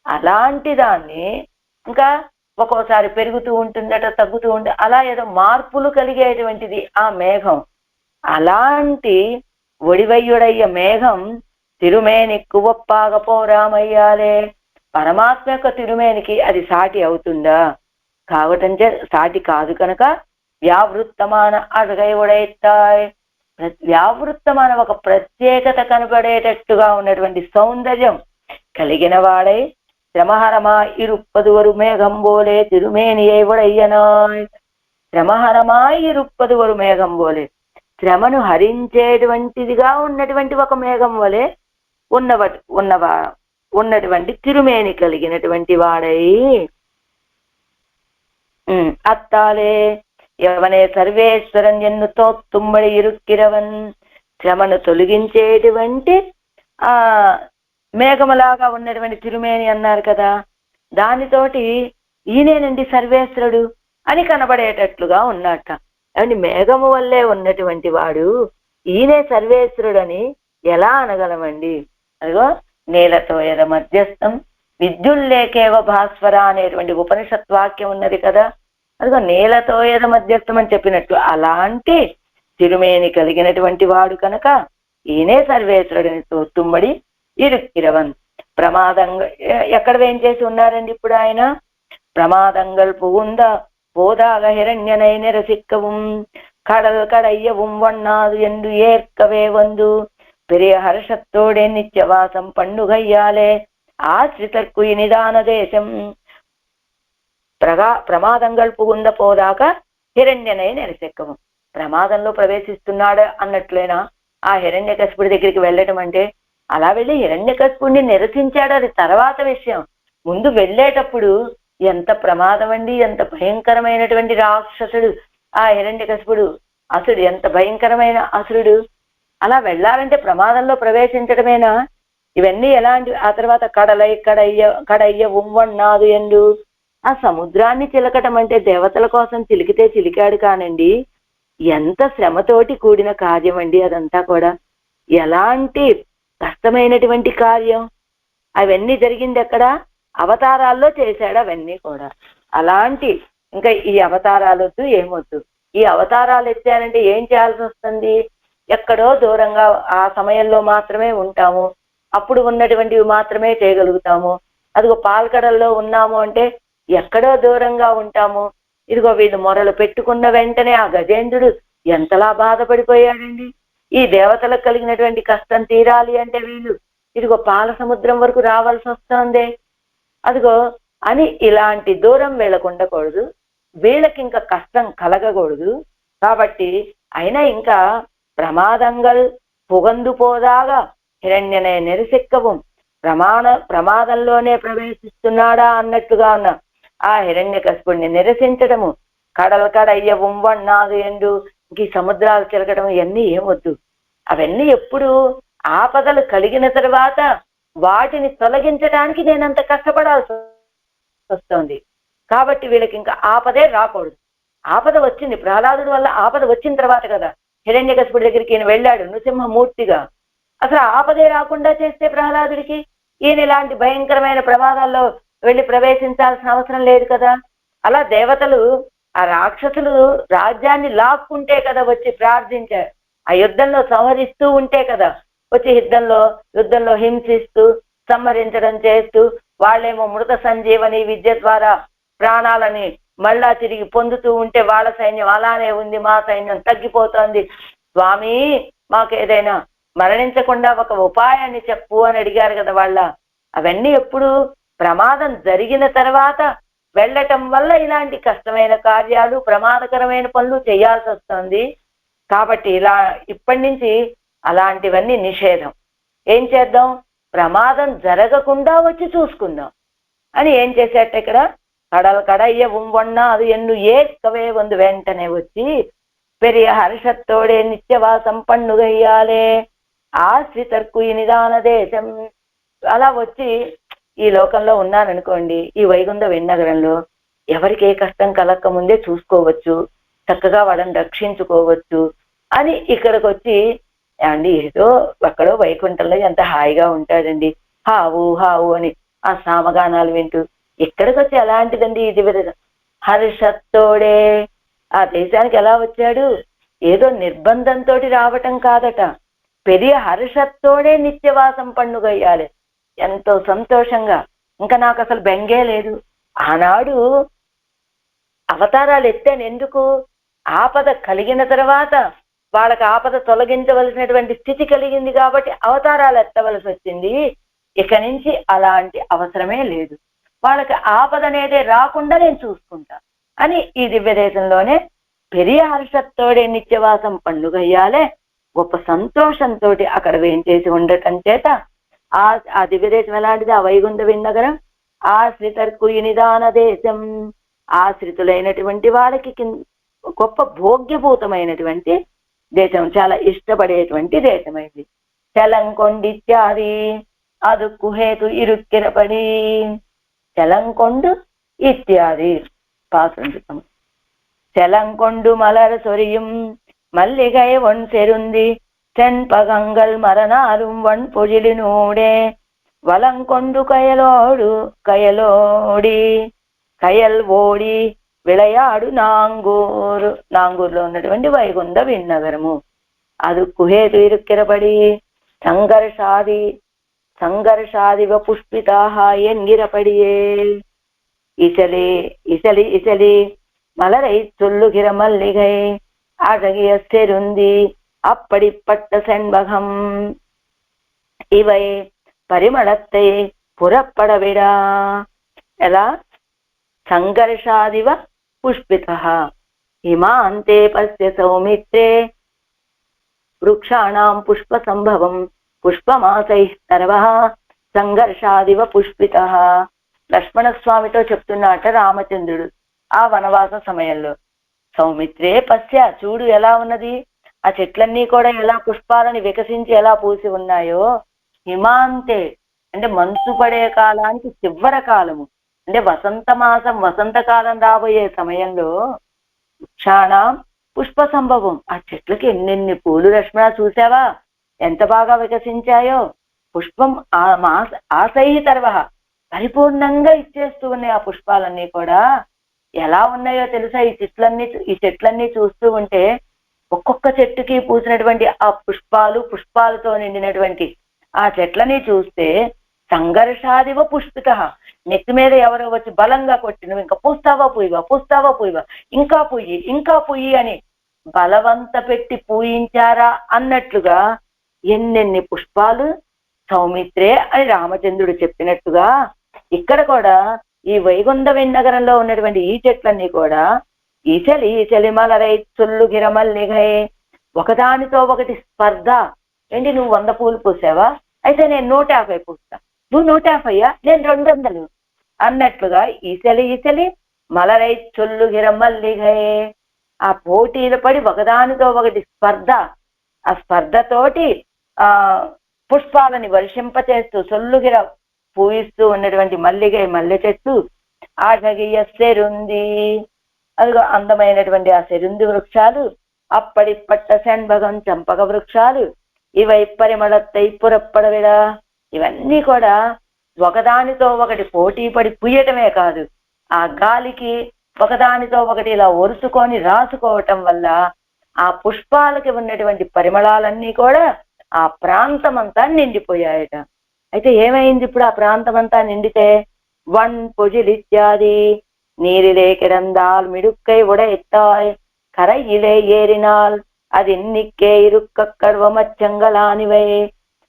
అలాంటి దాన్ని ఇంకా ఒక్కోసారి పెరుగుతూ ఉంటుందట, తగ్గుతూ ఉంటుంది, అలా ఏదో మార్పులు కలిగేటువంటిది ఆ మేఘం. అలాంటి ఒడివయ్యుడయ్య మేఘం తిరుమేనిక్కు ఒప్పాగ పోరామయ్యాలే. పరమాత్మ యొక్క తిరుమేనికి అది సాటి అవుతుందా? కావటంచే సాటి కాదు కనుక వ్యావృత్తమాన అడగై ఉడెత్తాయ్. వ్యావృత్తమాన ఒక ప్రత్యేకత కనబడేటట్టుగా ఉన్నటువంటి సౌందర్యం కలిగిన వాడై శ్రమహరమా ఇరుప్పదువరు మేఘం బోలే తిరుమేనియై ఉడయ్యనాయ్. శ్రమహరమా ఇరుప్పదువరు మేఘం బోలే, శ్రమను హరించేటువంటిదిగా ఉన్నటువంటి ఒక మేఘం వలె ఉన్నటువంటి తిరుమేని కలిగినటువంటి వాడై అత్తాలే ఎవనే సర్వేశ్వరన్ ఎన్ను తోత్తుమ్మడి ఇరుక్కిరవన్. శ్రమను తొలగించేటువంటి ఆ మేఘములాగా ఉన్నటువంటి తిరుమేని అన్నారు కదా, దానితోటి ఈయనేనండి సర్వేశ్వరుడు అని కనబడేటట్లుగా ఉన్నట్ట. అండి మేఘము వల్లే ఉన్నటువంటి వాడు ఈయనే సర్వేశ్వరుడు అని ఎలా అనగలమండి? అదిగో నీలతో ఎద మధ్యస్థం విద్యుల్లేకేవ భాస్వర అనేటువంటి ఉపనిషత్ వాక్యం ఉన్నది కదా. అదిగో నీలతో ఎద మధ్యస్థం అని చెప్పినట్టు అలాంటి తిరుమేని కలిగినటువంటి వాడు కనుక ఈయనే సర్వేశ్వరుడిని తోత్తుమ్మడి ఇరుక్కిరవన్. ప్రమాదంగా ఎక్కడ వేయించేసి ఉన్నారండి ఇప్పుడు ఆయన? ప్రమాదంగల్ పుగుంద போதாக ஹிரண்யனை நிரசிக்கவும் கடல் கடையவும் வண்ணாது என்று ஏற்கவே வந்து பெரிய ஹர்ஷத்தோடே நித்தியவாசம் பண்ணுகையாலே ఆశ్రితర్కు నిదాన దేశం. ప్రమాదంగల్ పుగుంద పోదాక హిరణ్యనై నిరసిక్కము. ప్రమాదంలో ప్రవేశిస్తున్నాడు అన్నట్లేనా ఆ హిరణ్యకశిపుడి దగ్గరికి వెళ్ళటం అంటే? అలా వెళ్ళి హిరణ్యకశిపుడిని నిరసించాడు, అది తర్వాత విషయం. ముందు వెళ్ళేటప్పుడు ఎంత ప్రమాదం అండి, ఎంత భయంకరమైనటువంటి రాక్షసుడు ఆ హిరణ్యకశిపుడు. అసుడు ఎంత భయంకరమైన అసురుడు. అలా వెళ్ళాలంటే ప్రమాదంలో ప్రవేశించడమేనా? ఇవన్నీ ఎలాంటి? ఆ తర్వాత కడయ్య ఉమ్మన్నాదు ఎండు. ఆ సముద్రాన్ని చిలకటం అంటే దేవతల కోసం చిలికితే చిలికాడు కానండి, ఎంత శ్రమతోటి కూడిన కార్యం అండి అదంతా కూడా. ఎలాంటి కష్టమైనటువంటి కార్యం. అవన్నీ జరిగింది ఎక్కడ? అవతారాల్లో చేశాడు అవన్నీ కూడా. అలాంటి ఇంకా ఈ అవతారాలు వద్దు, ఏమొద్దు. ఈ అవతారాలు ఎత్తానంటే ఏం చేయాల్సి వస్తుంది? ఎక్కడో దూరంగా ఆ సమయంలో మాత్రమే ఉంటాము, అప్పుడు ఉన్నటువంటివి మాత్రమే చేయగలుగుతాము. అదిగో పాల్కడల్లో ఉన్నాము అంటే ఎక్కడో దూరంగా ఉంటాము. ఇదిగో వీళ్ళు మొరలు పెట్టుకున్న వెంటనే ఆ గజేంద్రుడు ఎంతలా బాధపడిపోయాడండి. ఈ దేవతలకు కలిగినటువంటి కష్టం తీరాలి అంటే వీళ్ళు ఇదిగో పాల సముద్రం వరకు రావాల్సి వస్తుంది. అదిగో అని ఇలాంటి దూరం వీళ్ళకు ఉండకూడదు, వీళ్ళకి ఇంకా కష్టం కలగకూడదు. కాబట్టి అయినా ఇంకా ప్రమాదంగల్ పుగందు పోదాగా హిరణ్యనే నిరసిక్కవం. ప్రమాదంలోనే ప్రవేశిస్తున్నాడా అన్నట్టుగా ఉన్న ఆ హిరణ్యకశిపుడిని నిరసించడము, కడయ్య ఉమ్మన్నాదు ఎండు, ఇంక ఈ సముద్రాలు తిరగడం ఇవన్నీ ఏమొద్దు. అవన్నీ ఎప్పుడు? ఆపదలు కలిగిన తర్వాత వాటిని తొలగించడానికి నేనంత కష్టపడాల్సి వస్తుంది. కాబట్టి వీళ్ళకి ఇంకా ఆపదే రాకూడదు. ఆపద వచ్చింది, ప్రహ్లాదుడి వల్ల ఆపద వచ్చిన తర్వాత కదా హిరణ్యకశిపుడి దగ్గరికి ఈయన వెళ్ళాడు నృసింహమూర్తిగా. అసలు ఆపదే రాకుండా చేస్తే ప్రహ్లాదుడికి ఈయన ఇలాంటి భయంకరమైన ప్రమాదాల్లో వెళ్ళి ప్రవేశించాల్సిన అవసరం లేదు కదా. అలా దేవతలు ఆ రాక్షసులు రాజ్యాన్ని లాక్కుంటే కదా వచ్చి ప్రార్థించారు. ఆ యుద్ధంలో సంహరిస్తూ ఉంటే కదా వచ్చి యుద్ధంలో హింసిస్తూ సంహరించడం చేస్తూ వాళ్ళేమో మృత సంజీవని విద్య ద్వారా ప్రాణాలని మళ్ళా తిరిగి పొందుతూ ఉంటే వాళ్ళ సైన్యం అలానే ఉంది, మా సైన్యం తగ్గిపోతోంది, స్వామి మాకు ఏదైనా మరణించకుండా ఒక ఉపాయాన్ని చెప్పు అని అడిగారు కదా వాళ్ళ. అవన్నీ ఎప్పుడు ప్రమాదం జరిగిన తర్వాత వెళ్ళటం వల్ల ఇలాంటి కష్టమైన కార్యాలు ప్రమాదకరమైన పనులు చేయాల్సి వస్తుంది. కాబట్టి ఇలా ఇప్పటి నుంచి అలాంటివన్నీ నిషేధం. ఏం చేద్దాం, ప్రమాదం జరగకుండా వచ్చి చూసుకుందాం అని ఏం చేసేట ఇక్కడ కడల కడయ్య ఉమ్మొన్న అది ఎన్ను ఏకవే ಒಂದು వెంటనే వచ్చి పెరియ హర్షత్తోడే నిత్యవాసం పన్నుగయ్యాలే ఆశ్రితర్కు ఈ నిదాన దేశం. అలా వచ్చి ఈ లోకంలో ఉన్నాననుకోండి, ఈ వైగుంఠ విన్నగరంలో ఎవరికి ఏ కష్టం కలక్క ముందే చూసుకోవచ్చు, చక్కగా వాళ్ళని రక్షించుకోవచ్చు అని ఇక్కడికి వచ్చి అండి ఏదో అక్కడో వైకుంఠంలో ఎంత హాయిగా ఉంటాడండి, హావు హావు అని ఆ సామగానాలు వింటూ ఇక్కడికి వచ్చి ఎలాంటిదండి ఇది హర్షత్తోడే. ఆ దేశానికి ఎలా వచ్చాడు, ఏదో నిర్బంధంతో రావటం కాదట, పెరియ హర్షత్తోడే నిత్యవాసం పండుగయ్యాలి, ఎంతో సంతోషంగా. ఇంకా నాకు అసలు బెంగే లేదు. ఆనాడు అవతారాలు ఎత్తాను ఎందుకు, ఆపద కలిగిన తర్వాత వాళ్ళకి ఆపద తొలగించవలసినటువంటి స్థితి కలిగింది కాబట్టి అవతారాలు ఎత్తవలసి వచ్చింది. ఇక నుంచి అలాంటి అవసరమే లేదు, వాళ్ళకి ఆపద అనేది రాకుండా నేను చూసుకుంటా అని ఈ దివ్య దేశంలోనే పెరియ హర్షత్తోడే నిత్యవాసం పండుగయ్యాలే గొప్ప సంతోషంతో అక్కడ వేంచేసి ఉండటం చేత ఆ దివ్యదేశం ఎలాంటిది, ఆ వైగుంఠ విన్నగరం ఆశ్రితర్కు ఈ నిదాన దేశం, ఆశ్రితులైనటువంటి వాళ్ళకి గొప్ప భోగ్యభూతమైనటువంటి దేశం, చాలా ఇష్టపడేటువంటి దేశమైంది. చలంకొండిత్యాది అదుక్కు హేతు ఇరుక్కిరపడి, చలంకొండు ఇత్యాది పాసురం. చలంకొండు మలర్ సొరిயும் மல்லிகை ஒன் செருந்தி தென்பகங்கள் மரநாரும் வன் பொழிலினூடே வலங்கொண்டு కయలోడి కయల్ ఓడి విళయాడు నాంగూరు. నాంగూరులో ఉన్నటువంటి వైగుంఠ విన్నగరము. అది కుహేతు ఇరుక్కిరపడి సంఘర్షాదివ పుష్పితాహ ఎన్గిరపడియే ఇసలి ఇసలి ఇసలి மலரை சொல்லுகிற மல்லிகை அழகிய செருந்தி அப்படிப்பட்ட செண்பகம் இவை పరిమళத்தை పురప్పడవిడా. ఎలా సంఘర్షాదివ పుష్పితః హిమాంతే పశ్య సౌమిత్రే వృక్షాణాం పుష్ప సంభవం పుష్పమాసైః సర్వః సంఘర్షాదివ పుష్పితః. లక్ష్మణస్వామితో చెప్తున్నట రామచంద్రుడు ఆ వనవాస సమయంలో, సౌమిత్రే పశ్య చూడు ఎలా ఉన్నది, ఆ చెట్లన్నీ కూడా ఎలా పుష్పాలని వికసించి ఎలా పూసి ఉన్నాయో, హిమాంతే అంటే మంచు పడే కాలానికి చివరి కాలము అంటే వసంత మాసం వసంతకాలం రాబోయే సమయంలో వృక్షాణం పుష్ప సంభవం, ఆ చెట్లకి ఎన్నెన్ని పూలు లక్ష్మణ చూసావా ఎంత బాగా వికసించాయో, పుష్పం ఆశై తర్వహ పరిపూర్ణంగా ఇచ్చేస్తూ ఉన్నాయి. ఆ పుష్పాలన్నీ కూడా ఎలా ఉన్నాయో తెలుసా, ఈ చెట్లన్నీ చూస్తూ ఉంటే ఒక్కొక్క చెట్టుకి పూసినటువంటి ఆ పుష్పాలతో నిండినటువంటి ఆ చెట్లని చూస్తే సంఘర్షాదివ పుష్పిత, నెత్తి మీద ఎవరో వచ్చి బలంగా కొట్టి నువ్వు ఇంకా పూస్తావా పూయివా ఇంకా పుయ్యి అని బలవంత పెట్టి పూయించారా అన్నట్లుగా ఎన్నెన్ని పుష్పాలు సౌమిత్రే అని రామచంద్రుడు చెప్పినట్టుగా ఇక్కడ కూడా ఈ వైగుంఠ విన్నగరంలో ఉన్నటువంటి ఈ చెట్లన్నీ కూడా ఈచలి మలరై చొల్లుగిర మల్లిగై, ఒకదానితో ఒకటి స్పర్ధ. ఏంటి నువ్వు 100 పూలు పూసావా, అయితే నేను 150 పూస్తా, నువ్వు 150 నేను 200 అన్నట్లుగా ఈచలి మలరై చొల్లుగిర మల్లిగై, ఆ పోటీలు పడి ఒకదానితో ఒకటి స్పర్ధ, ఆ స్పర్ధతోటి పుష్పాలని వర్షింపచేస్తూ సొల్లుగిర పూయిస్తూ ఉన్నటువంటి మల్లె చెట్టు ఆటగియ సెరుంది, అదిగో అందమైనటువంటి ఆ సెరుంది వృక్షాలు, అప్పడిపట్ట సెన్భగం చంపక వృక్షాలు, ఇవై పరిమళత్తై పురప్పడవిడా, ఇవన్నీ కూడా ఒకదానితో ఒకటి పోటీ పడి పూయటమే కాదు, ఆ గాలికి ఒకదానితో ఒకటి ఇలా ఒరుసుకొని రాసుకోవటం వల్ల ఆ పుష్పాలకి ఉన్నటువంటి పరిమళాలన్నీ కూడా ఆ ప్రాంతం అంతా నిండిపోయాయట. అయితే ఏమైంది ఇప్పుడు ఆ ప్రాంతం అంతా నిండితే? వన్ పొజిలిత్యాది நீரிலே கிடந்தால் மிடுக்கை உடைத்தாய் கரையிலே ஏறினால் அது இன்னிக்கே இருக்க கர்வமச்சங்களானிவை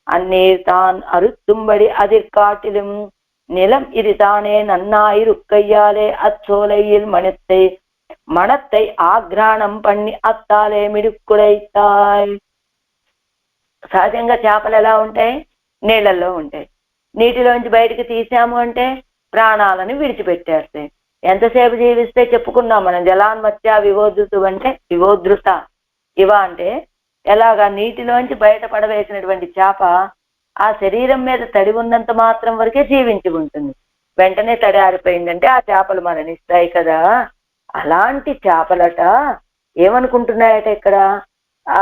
அந்நீர் தான் அறுத்தும்படி அதிர்காட்டிலும் நிலம் இதுதானே நன்னாயிருக்கையாலே அச்சோலையில் மனத்தை ఆఘ్రాణం பண்ணి అత్తాలే మిడుక్కుడైతాయ్. సహజంగా చేపలు ఎలా ఉంటాయి? నీళ్ళల్లో ఉంటాయి. నీటిలోంచి బయటికి తీసాము అంటే ప్రాణాలను విడిచిపెట్టేస్తాయి. ఎంతసేపు జీవిస్తే చెప్పుకున్నాం మనం, జలాన్మత్య వివోధృతు అంటే వివోధృత ఇవ అంటే ఎలాగా నీటిలోంచి బయట పడవేసినటువంటి చేప ఆ శరీరం మీద తడి ఉన్నంత మాత్రం వరకే జీవించి ఉంటుంది. వెంటనే తడి ఆరిపోయిందంటే ఆ చేపలు మరణిస్తాయి కదా. అలాంటి చేపలట ఏమనుకుంటున్నాయట ఇక్కడ? ఆ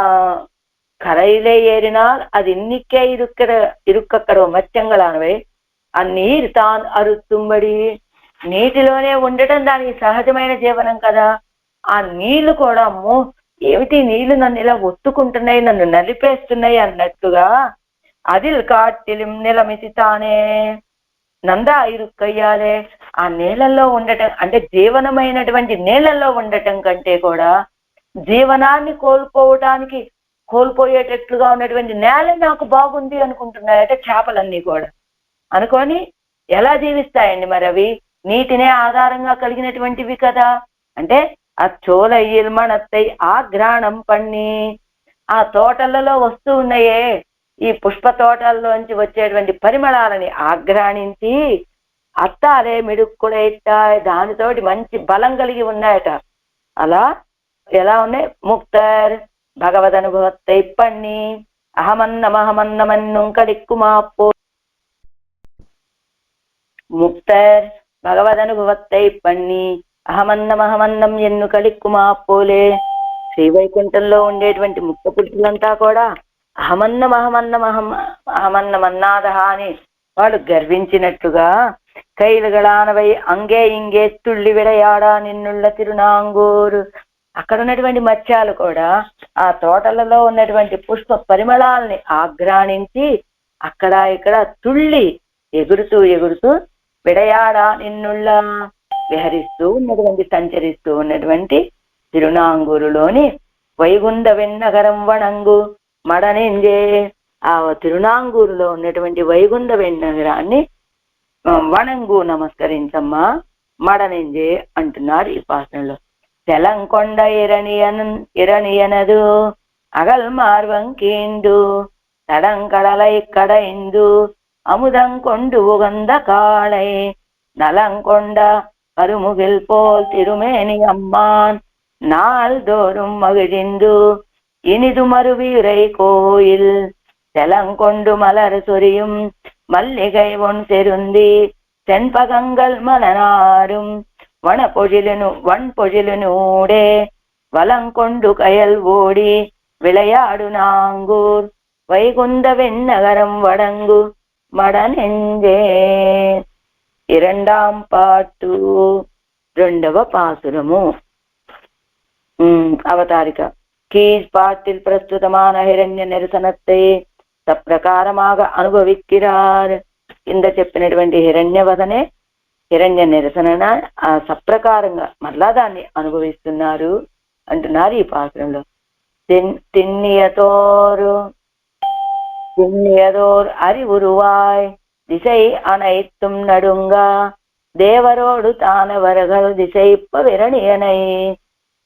కరైలే ఏరినాల్ అది ఇన్నికే ఇరుక్కక్కడ మత్స్యంగళానవై ఆ నీరు తాను అరుతుంబడి, నీటిలోనే ఉండటం దానికి సహజమైన జీవనం కదా. ఆ నీళ్లు కూడా అమ్మో ఏమిటి నీళ్లు నన్ను ఇలా ఒత్తుకుంటున్నాయి, నన్ను నలిపేస్తున్నాయి అన్నట్టుగా అదిల్ కాటిలిం నిలమితి తానే నందా ఇరుక్కయ్యాలే. ఆ నీళ్ళల్లో ఉండటం అంటే జీవనమైనటువంటి నీళ్ళల్లో ఉండటం కంటే కూడా జీవనాన్ని కోల్పోయేటట్లుగా ఉన్నటువంటి నేల నాకు బాగుంది అనుకుంటున్నాయట చేపలన్నీ కూడా. అనుకొని ఎలా జీవిస్తాయండి మరి అవి? నీటినే ఆధారంగా కలిగినటువంటివి కదా. అంటే ఆ చోలయ్యల్ మణత్తై ఆఘ్రాణం పన్ని, ఆ తోటలలో వస్తూ ఉన్నాయే ఈ పుష్ప తోటల్లోంచి వచ్చేటువంటి పరిమళాలని ఆఘ్రాణించి అత్తాలే మిడుక్కుడైతాయ్, దానితోటి మంచి బలం కలిగి ఉన్నాయట. అలా ఎలా ఉన్నాయి? ముక్తర్ భగవదనుభవత్తై పన్ని అహమన్నమహమన్నమన్ను కడిక్కుమాపో. ముక్తర్ భగవదనుభవత్తై పన్ని అహమన్నమహమన్నం ఎన్ను కడిక్కుమాపోలే. శ్రీవైకుంఠంలో ఉండేటువంటి ముక్త పురుషులంతా కూడా అహమన్నమన్నాద అని వాళ్ళు గర్వించినట్టుగా కైలుగళానవై అంగే ఇంగే తుళ్ళి విడయాడా నిన్నుళ్ళ తిరునాంగూరు. అక్కడ ఉన్నటువంటి మత్స్యాలు కూడా ఆ తోటలలో ఉన్నటువంటి పుష్ప పరిమళాలని ఆఘ్రాణించి అక్కడ ఇక్కడ తుళ్ళి ఎగురుతూ విడయాడా నిన్నుళ్ళ విహరిస్తూ ఉన్నటువంటి, సంచరిస్తూ ఉన్నటువంటి తిరునాంగూరులోని వైగుంద వెన్నగరం వణంగు మడనింజే. ఆ తిరునాంగూరులో ఉన్నటువంటి వైగుంద వెన్నగరాన్ని వణంగు నమస్కరించమ్మా, మడనింజే అంటున్నారు ఈ పాసనలో. తెలంకొండ ఇరణియనదు అగల్ మార్వంకీందు తడంకడలై కడైందు అముదం కొండు ఉగంద కాళై நலங்கொண்ட கருமுகில் போல் திருமேனி அம்மான் நாள் தோறும் மகிழ்ந்து இனிது மறுவீரை கோயில் தெலங்கொண்டு மலர் சொரியும் மல்லிகை ஒன் செருந்தி தென்பகங்கள் மலனாரும் வன்பொழிலனூடே வலங்கொண்டு கயல் ஓடி விளையாடு நாங்கூர் வைகுந்த வெண்ணகரம் வடங்கு மடனெஞ்சே. இரண்டாம் பாட்டு రెండవ పాసురము. అవతారిక. கீழ் பாட்டில் பிரஸ்துதமான హిరణ్య నిరసనத்தை సప్రకారమాగా అనుభవిక్కిరార్. కింద చెప్పినటువంటి హిరణ్యవదనే హిరణ్య నిరసన ఆ సప్రకారంగా మళ్ళా దాన్ని అనుభవిస్తున్నారు అంటున్నారు ఈ పాసురంలో. திண்ணியதோர் அறிவுருவாய் திசை அனைத்தும் நடுங்கா தேவரோடு தானவர்கள் திசைப்ப விரணியனை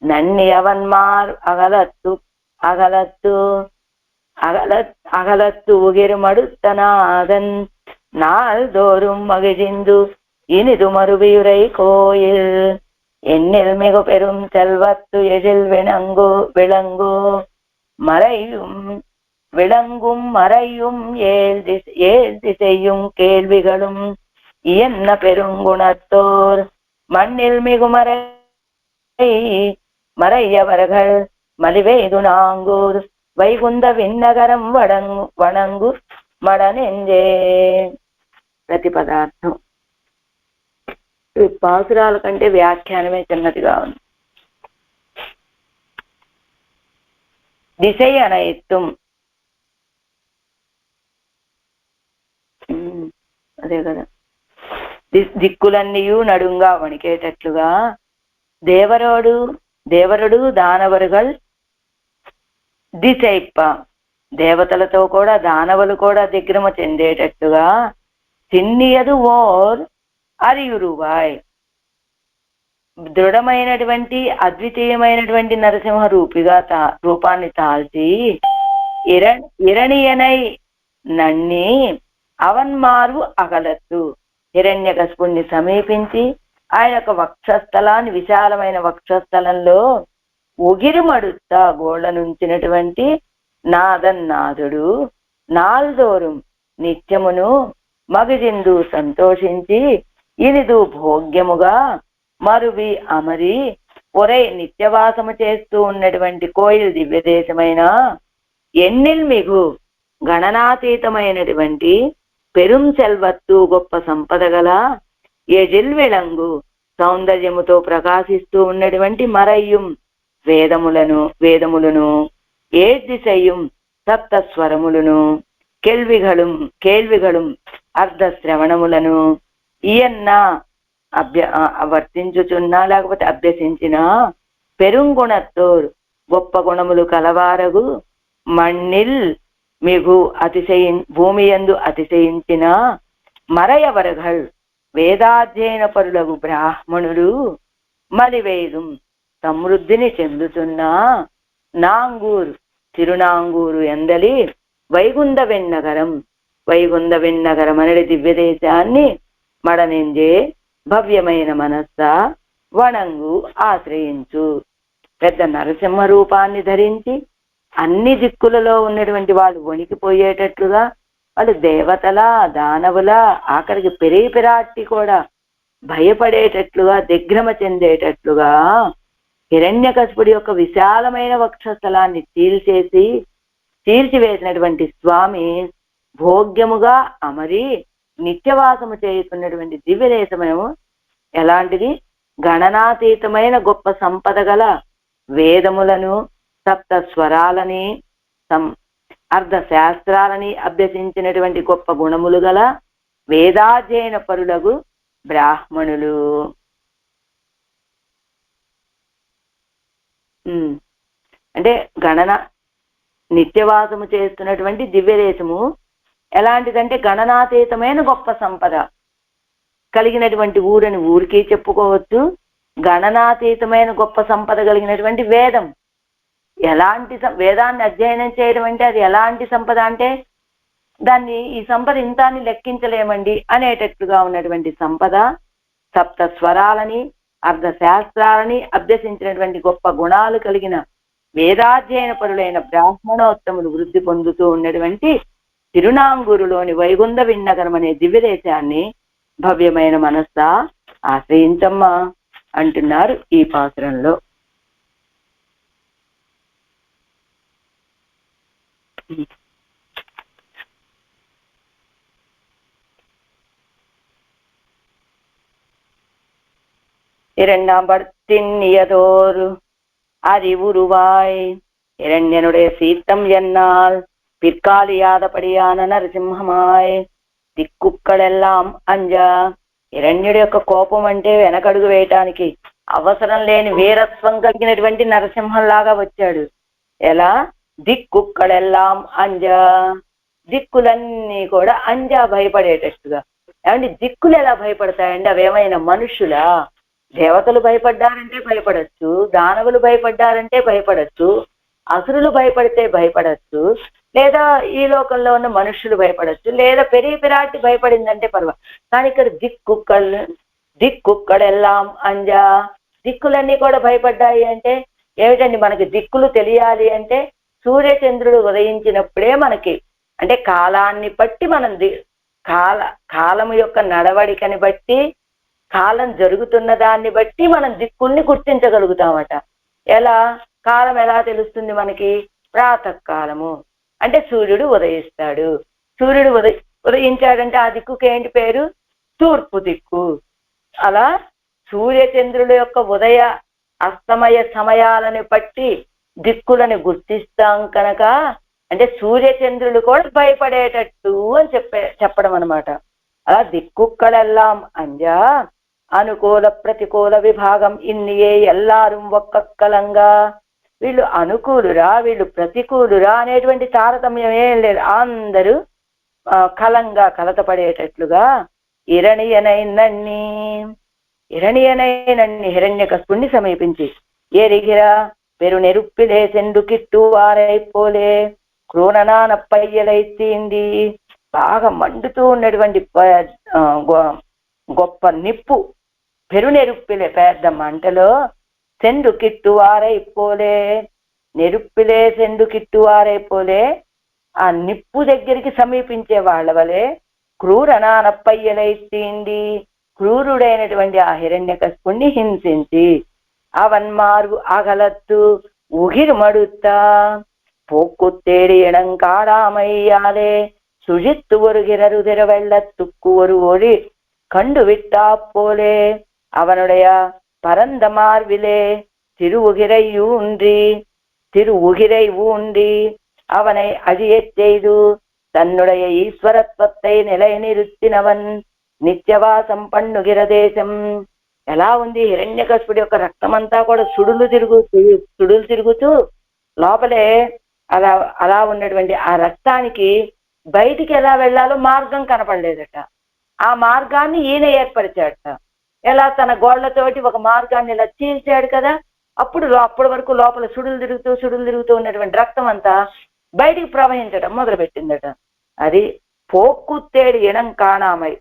நன்னியவன்மார் அகலத்து உகிர்மடுத்தநாதன் நாள் தோறும் மகிழ்ந்து இனிது மறுவியுரை கோயில் எண்ணில் மிகு பெரும் செல்வத்து எழில் விளங்கும் மறையும் ஏழ் திசையும் கேள்விகளும் இயன்ன பெருங்குணத்தோர் மண்ணில் மிகு மறையவர்கள் மலிவேது நாங்கூர் వైగుంద విన్నగరం వణంగు మడనెంజే. ప్రతిపదార్థం. ఈ పాసురాల కంటే వ్యాఖ్యానమే చిన్నదిగా ఉంది. దిశై అనయిత్తుం అదే కదా. దిక్కులన్నీయు నడుంగా వణికేటట్లుగా దేవరుడు దానవరుగల్ దిశైప్ప, దేవతలతో కూడా దానవులు కూడా దిగ్భ్రమ చెందేటట్టుగా తిన్నియదు ఓర్ అరియురువాయ్, దృఢమైనటువంటి అద్వితీయమైనటువంటి నరసింహ రూపాన్ని తాల్చి ఇరణియనై నన్ని అవన్మార్వు అగలత్తు, హిరణ్యకశిపుణ్ణి సమీపించి ఆయన యొక్క వక్షస్థలాన్ని, విశాలమైన వక్షస్థలంలో ఉగిరిమడుతా గోళ్ళ నుంచినటువంటి నాదన్నాథుడు నాల్దోరుం నిత్యమును మగజిందు సంతోషించి ఇనిదు భోగ్యముగా మరువి అమరి ఒరై నిత్యవాసము చేస్తూ ఉన్నటువంటి కోయిల్ దివ్యదేశమైన ఎన్నిల్ మిగు గణనాతీతమైనటువంటి పెరుం సెల్వత్తు గొప్ప సంపద గల ఎజిల్ విళంగు సౌందర్యముతో ప్రకాశిస్తూ ఉన్నటువంటి మరయ్యం వేదములను ఏదిశయ్యం సప్త స్వరములను కేల్విగళం అర్ధ శ్రవణములను ఈయన్న వర్తించుచున్నా లేకపోతే అభ్యసించిన పెరుంగుణత్తోర్ గొప్ప గుణములు కలవారగు మణ్ణిల్ మిగు భూమి యందు అతిశయించిన మరయవరగల్ వేదాధ్యయన పరులగు బ్రాహ్మణులు మలివేదం సమృద్ధిని చెందుతున్న నాంగూర్ తిరునాంగూరు ఎందలి వైగుంద వెన్నగరం అనేది దివ్యదేశాన్ని మడనింజే భవ్యమైన మనస్స వణంగు ఆశ్రయించు. పెద్ద నరసింహ రూపాన్ని ధరించి అన్ని దిక్కులలో ఉన్నటువంటి వాళ్ళు వణికిపోయేటట్లుగా, వాళ్ళు దేవతల దానవుల ఆఖరికి పిరాట్టి కూడా భయపడేటట్లుగా దిగ్భ్రమ చెందేటట్లుగా హిరణ్యకశిపుడి యొక్క విశాలమైన వక్షస్థలాన్ని చీల్చివేసినటువంటి స్వామి భోగ్యముగా అమరి నిత్యవాసము చేస్తున్నటువంటి దివ్యదేశమేమో ఎలాంటిది? గణనాతీతమైన గొప్ప సంపద గల వేదములను, సప్త స్వరాలని, అర్ధ శాస్త్రాలని అభ్యసించినటువంటి గొప్ప గుణములు గల వేదాధ్యయన పరులగు బ్రాహ్మణులు. అంటే నిత్యవాసము చేస్తున్నటువంటి దివ్యదేశము ఎలాంటిదంటే గణనాతీతమైన గొప్ప సంపద కలిగినటువంటి ఊరని ఊరికే చెప్పుకోవచ్చు. గణనాతీతమైన గొప్ప సంపద కలిగినటువంటి వేదం, ఎలాంటి వేదాన్ని అధ్యయనం చేయడం అంటే అది ఎలాంటి సంపద అంటే ఈ సంపద ఇంత అని లెక్కించలేమండి అనేటట్లుగా ఉన్నటువంటి సంపద. సప్త స్వరాలని, అర్ధ శాస్త్రాలని అభ్యసించినటువంటి గొప్ప గుణాలు కలిగిన వేదాధ్యయన పరులైన బ్రాహ్మణోత్తములు వృద్ధి పొందుతూ ఉన్నటువంటి తిరునాంగూరులోని వైగుంద విన్నగరం అనే దివ్యదేశాన్ని భవ్యమైన మనస్స ఆశ్రయించమ్మా అంటున్నారు ఈ పాత్రంలో. இரண்டாம்பர்த்தின்னியதோர் அறிவுருவாய் இரண்யனுடைய சீத்தம் என்னால் பிற்காலியாதபடியான నరసింహమాయ్ దిక్కుక్కడెల్లాం అంజా. హిరణ్యుడి యొక్క కోపం అంటే వెనకడుగు వేయటానికి అవసరం లేని వీరత్వం కలిగినటువంటి నరసింహంలాగా వచ్చాడు. ఎలా? దిక్కుక్కడెల్లాం అంజా, దిక్కులన్నీ కూడా అంజా భయపడేటట్టుగా. ఏమంటే దిక్కులు ఎలా భయపడతాయండి? అవేమైనా మనుషులా? దేవతలు భయపడ్డారంటే భయపడచ్చు, దానవులు భయపడ్డారంటే భయపడచ్చు, అసురులు భయపడితే భయపడచ్చు, లేదా ఈ లోకంలో ఉన్న మనుషులు భయపడచ్చు, లేదా పిరాటి భయపడిందంటే పర్వాలేదు. కానీ ఇక్కడ దిక్కుక్కడెల్లాం అంజా, దిక్కులన్నీ కూడా భయపడ్డాయి అంటే ఏమిటండి? మనకి దిక్కులు తెలియాలి అంటే సూర్యచంద్రుడు ఉదయించినప్పుడే మనకి, అంటే కాలాన్ని బట్టి మనం కాలము యొక్క నడవడికని బట్టి, కాలం జరుగుతున్న దాన్ని బట్టి మనం దిక్కుల్ని గుర్తించగలుగుతామట. ఎలా? కాలం ఎలా తెలుస్తుంది మనకి? ప్రాతకాలము అంటే సూర్యుడు ఉదయిస్తాడు. సూర్యుడు ఉదయించాడంటే ఆ దిక్కుకి ఏంటి పేరు? తూర్పు దిక్కు. అలా సూర్యచంద్రుల యొక్క ఉదయ అస్తమయ సమయాలను బట్టి దిక్కులను గుర్తిస్తాం కనుక అంటే సూర్యచంద్రులు కూడా భయపడేటట్టు అని చెప్పడం అనమాట. అలా దిక్కుక్కడెల్లాం అంజా అనుకూల ప్రతికూల విభాగం ఇన్నియే ఎల్లారం ఒక్కక్కలంగా. వీళ్ళు అనుకూలురా వీళ్ళు ప్రతికూలురా అనేటువంటి తారతమ్యం ఏం లేదు, అందరూ కలంగా కలతపడేటట్లుగా. ఇరణియనైనన్ని హిరణ్యకశిపుణ్ణి సమీపించి ఎరిగిరా పెరునెరుప్పిలే సెండు కిట్టు వారైపోలే క్రూరనాన పయ్యలైతీంది. బాగా మండుతూ ఉన్నటువంటి గొప్ప నిప్పు, పెరునెరుప్పిలే పెద్ద మంటలో సెండు కిట్టు వారైపోలే, నెరుప్పిలే సెండు కిట్టు వారైపోలే, ఆ నిప్పు దగ్గరికి సమీపించే వాళ్ళ వలె క్రూరనాన పయ్యలైతీంది, క్రూరుడైనటువంటి ఆ హిరణ్యకశిపుణ్ణి హింసించి అవన్మార్గు అగలత్తు ఉగిరు మడుతా போக்குத்தேடி இனங்காடாமையாலே சுழித்து வருகிறருதிர வெள்ளத்துக்கு ஒரு ஒளி கண்டு விட்டா போலே அவனுடைய பரந்த மார்பிலே திருவுகிரை ஊன்றி அவனை அழியச் செய்து தன்னுடைய ఈశ్వరత్వத்தை నిలయనిరుత్తినవన్ నిత్యవాసం పన్నుగిర దేశం. ఎలా ఉంది హిరణ్యకశిపుడి యొక్క రక్తమంతా కూడా సుడులు తిరుగుతూ లోపలే అలా ఉన్నటువంటి ఆ రక్తానికి బయటికి ఎలా వెళ్ళాలో మార్గం కనపడలేదట. ఆ మార్గాన్ని ఈయన ఏర్పరిచాడట. ఎలా తన గోళ్లతోటి ఒక మార్గాన్ని ఇలా చీల్చాడు కదా, అప్పటి వరకు లోపల సుడులు తిరుగుతూ ఉన్నటువంటి రక్తం అంతా బయటికి ప్రవహించడం మొదలుపెట్టిందట. అది పోక్కుత్తేడు ఇనం కాణామై,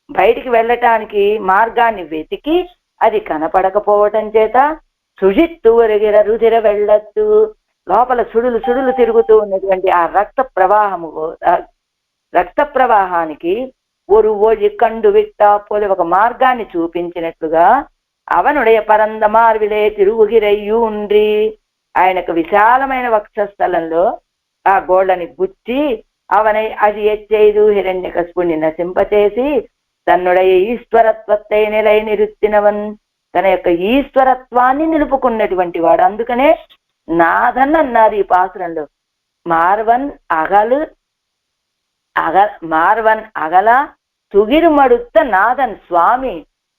బయటికి వెళ్ళటానికి మార్గాన్ని వెతికి అది కనపడకపోవటం చేత సుజిత్తు ఒరిగిర రుధిర వెళ్ళత్తు, లోపల సుడులు తిరుగుతూ ఉన్నటువంటి ఆ రక్త ప్రవాహానికి ఒరి కండు విట్టా పోలి ఒక మార్గాన్ని చూపించినట్లుగా అవనుடைய పరంద మార్విలే తిరుగుగిరయ్యూండ్రి, ఆయనకు విశాలమైన వక్షస్థలంలో ఆ గోళ్ళని గుచ్చి అవనై అది ఎచ్చైదు హిరణ్యకశిపుణ్ణి నశింపచేసి తన్నుடைய ఈశ్వరత్వத்தை నిలయనిరుత్తినవన్, తన యొక్క ఈశ్వరత్వాన్ని నిలుపుకున్నటువంటి వాడు. అందుకనే నాథన్ అన్నారు ఈ పాసురంలో. మార్వన్ అగల తుగిరుమడుత్త నాథన్, స్వామి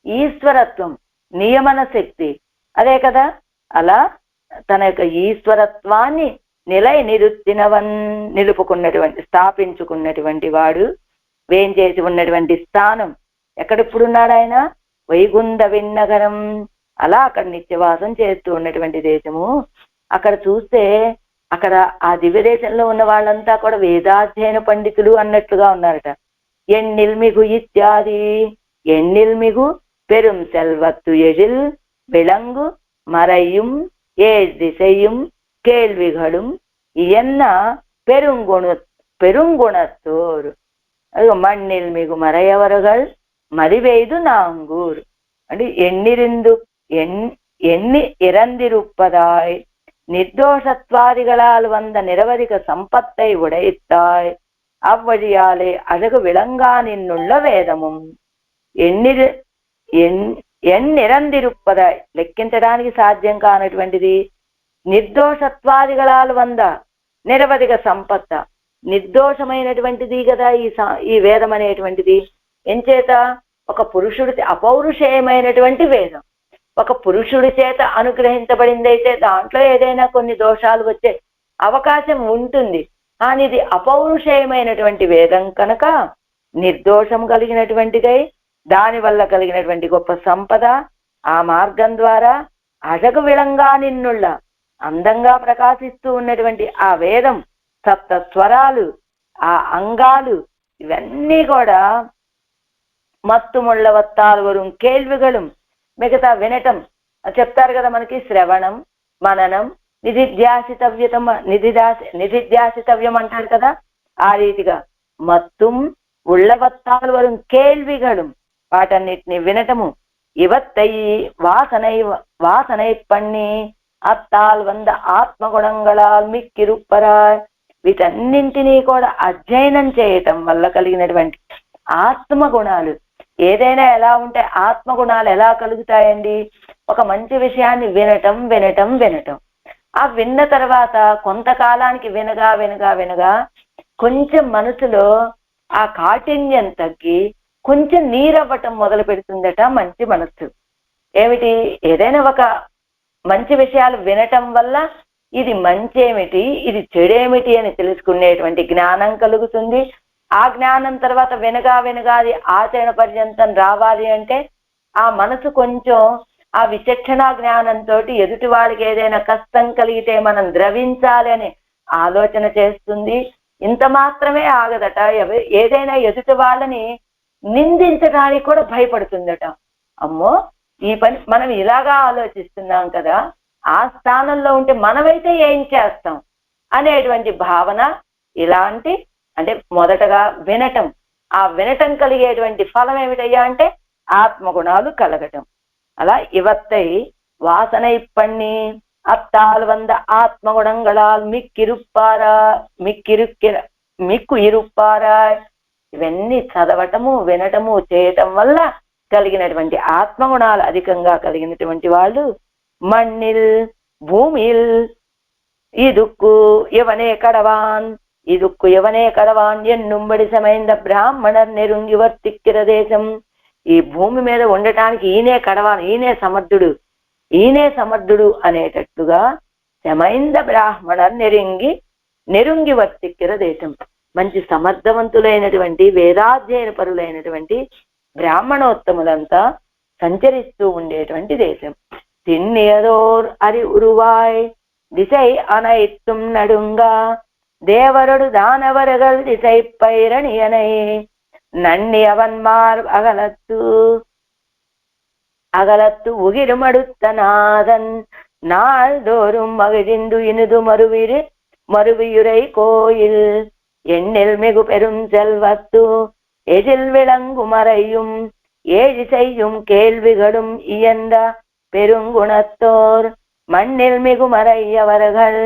ఈశ్వరత్వం నియమన శక్తి అదే కదా. అలా తన యొక్క ఈశ్వరత్వాన్ని నిలయనిరుత్తినవన్, స్థాపించుకున్నటువంటి వాడు. వేంచేసి ఉన్నటువంటి స్థానం ఎక్కడిప్పుడున్నాడు ఆయన? వైగుంధ విన్నగరం. అలా అక్కడ నిత్యవాసం చేస్తూ ఉన్నటువంటి దేశము. అక్కడ చూస్తే అక్కడ ఆ దివ్య దేశంలో ఉన్న వాళ్ళంతా కూడా వేదాధ్యయన పండితులు అన్నట్లుగా ఉన్నారట. ఎన్నిల్మిగు ఇత్యాది, ఎన్నిల్మిగు పెరుం సెల్వత్తు ఎజిల్ విళంగు మరయ్யும் ஏழ் திசையும் கேள்விகளும் இயன்ன பெருங்குணத்தோர். அது மண்ணில் மிகு மறையவர்கள் மதிவெய்து நாங்கூர். అంటే எண்ணி இறந்திருப்பதாய் நிர்தோஷத்வாதிகளால் வந்த நிரவதிக சம்பத்தை உடைத்தாய் அவ்வழியாலே அழகு விளங்கா நின்னுள்ள వేదముం. ఎన్నిరందిరుప్పదాయ్, లెక్కించడానికి సాధ్యం కానటువంటిది. నిర్దోషత్వాదిగళాలు వంద నిరవధిక సంపత్త, నిర్దోషమైనటువంటిది కదా ఈ వేదం అనేటువంటిది. ఎంచేత ఒక పురుషుడి అపౌరుషేయమైనటువంటి వేదం, ఒక పురుషుడి చేత అనుగ్రహించబడిందైతే దాంట్లో ఏదైనా కొన్ని దోషాలు వచ్చే అవకాశం ఉంటుంది. కానీ ఇది అపౌరుషేయమైనటువంటి వేదం కనుక నిర్దోషం కలిగినటువంటిదై దాని వల్ల కలిగినటువంటి గొప్ప సంపద, ఆ మార్గం ద్వారా అజగ విళంగా నిన్నుళ్ళ అందంగా ప్రకాశిస్తూ ఉన్నటువంటి ఆ వేదం, సప్త స్వరాలు, ఆ అంగాలు, ఇవన్నీ కూడా మత్తుముళ్ళ వత్తాలు వரும் కేள்விகளும், మిగతా వినటం చెప్తారు కదా మనకి, శ్రవణం, మననం, నిధిధ్యాసితవ్యం అంటారు కదా. ఆ రీతిగా మత్తుం ఉళ్ళవత్తాలు వரும் కేள்விகளும், వాటన్నిటిని వినటము. ఇవత్తై వాసనై పన్ని అత్తాల్ వంద ఆత్మగుణంగళాల్ మిక్కిరుప్పరాయ్, వీటన్నింటినీ కూడా అధ్యయనం చేయటం వల్ల కలిగినటువంటి ఆత్మగుణాలు. ఏదైనా ఎలా ఉంటే ఆత్మగుణాలు ఎలా కలుగుతాయండి? ఒక మంచి విషయాన్ని వినటం వినటం వినటం, ఆ విన్న తర్వాత కొంతకాలానికి వినగా వినగా వినగా కొంచెం మనసులో ఆ కాఠిన్యం తగ్గి కొంచెం నీరవ్వటం మొదలు పెడుతుందట మంచి మనస్సు. ఏమిటి, ఏదైనా ఒక మంచి విషయాలు వినటం వల్ల ఇది మంచేమిటి ఇది చెడేమిటి అని తెలుసుకునేటువంటి జ్ఞానం కలుగుతుంది. ఆ జ్ఞానం తర్వాత వినగా వినగా అది ఆచరణ పర్యంతం రావాలి అంటే ఆ మనసు కొంచెం ఆ విచక్షణ జ్ఞానంతో ఎదుటి వాళ్ళకి ఏదైనా కష్టం కలిగితే మనం ద్రవించాలి అని ఆలోచన చేస్తుంది. ఇంత మాత్రమే ఆగదట, ఏదైనా ఎదుటి వాళ్ళని నిందించడానికి కూడా భయపడుతుందట. అమ్మో ఈ పని మనం ఇలాగా ఆలోచిస్తున్నాం కదా, ఆ స్థానంలో ఉంటే మనమైతే ఏం చేస్తాం అనేటువంటి భావన. ఇలాంటి అంటే మొదటగా వినటం, ఆ వినటం కలిగేటువంటి ఫలం ఏమిటయ్యా అంటే ఆత్మగుణాలు కలగటం. అలా ఇవత్తై వాసனை பண்ணி அத்தால் வந்த ஆத்மகுணங்களால் మిక్కు ఇరుప్పారా. ఇవన్నీ చదవటము వినటము చేయటం వల్ల కలిగినటువంటి ఆత్మగుణాలు అధికంగా కలిగినటువంటి వాళ్ళు మణ్ణిల్ భూమిల్ ఇదుక్కు ఇవనే కడవాన్ ఇదుక్కు ఇవనే కడవాన్ ఎన్నుంబడి సమైంద బ్రాహ్మణర్ నెరుంగి వర్తిక్కిర దేశం. ఈ భూమి మీద ఉండటానికి ఈయనే కడవాన్, ఈయనే సమర్థుడు అనేటట్టుగా శమైంద బ్రాహ్మణర్ నెరుంగి వర్తిక్కిర దేశం. మంచి సమర్థవంతులైనటువంటి వేదాధ్యయన పరులైనటువంటి బ్రాహ్మణోత్తములంతా సంచరిస్తూ ఉండేటువంటి దేశం. తిన్నియదోర్ అరి ఉరువాయ్ దిశై అనైత్తుం నడుంగా దేవరుడు దానవరగల్ దిశై పైరణియనై நன்னி அவன்மார் அகலத்து உகிருமடுத்த நாதன் நாள்தோறும் மகிழ்ந்து இனிது மறுவியுரை கோயில் எண்ணில் மிகு பெரும் செல்வத்து எதில் விளங்குமறையும் ஏழி செய்யும் கேள்விகளும் இயந்த பெருங்குணத்தோர் மண்ணில் மிகுமறையவர்கள்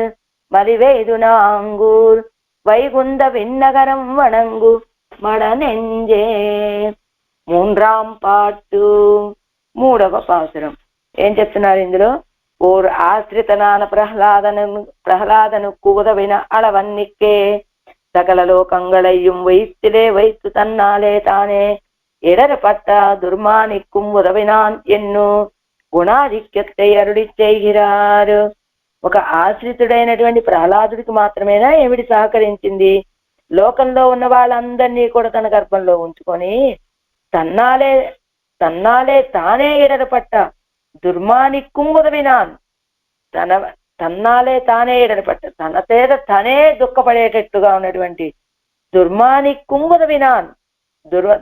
மலிவெய்து நாங்கூர் வைகுந்த விண்ணகரம் வணங்கு మడనెంజే. మూడవ పాటు 3వ పాసురం ఏం చెప్తున్నారు ఇందులో? ఓర్ ఆశ్రితనాన ప్రహ్లాదను కూదవిన అళవన్నిక్కే సకల లోకంగళయ్யும் வைத்திலே வைத்து தன்னாலே தானே இடரப்பட்ட దుర్మానిక్కుం ఉదవినాన్ ఎన్ను గుణాధిక్యத்தை అరుడి చేయగిరారు. ఒక ఆశ్రితుడైనటువంటి ప్రహ్లాదుడికి మాత్రమేనా ఏమిటి సహకరించింది? లోకంలో ఉన్న వాళ్ళందరినీ కూడా తన గర్భంలో ఉంచుకొని తన్నాలే తానే ఎడరపట్ట దుర్మానిక్కుం ఉదవినాన్. తన్నాలే తానే ఎడరపట్ట, తన చేత తనే దుఃఖపడేటట్టుగా ఉన్నటువంటి దుర్మానిక్కుం ఉదవినాన్,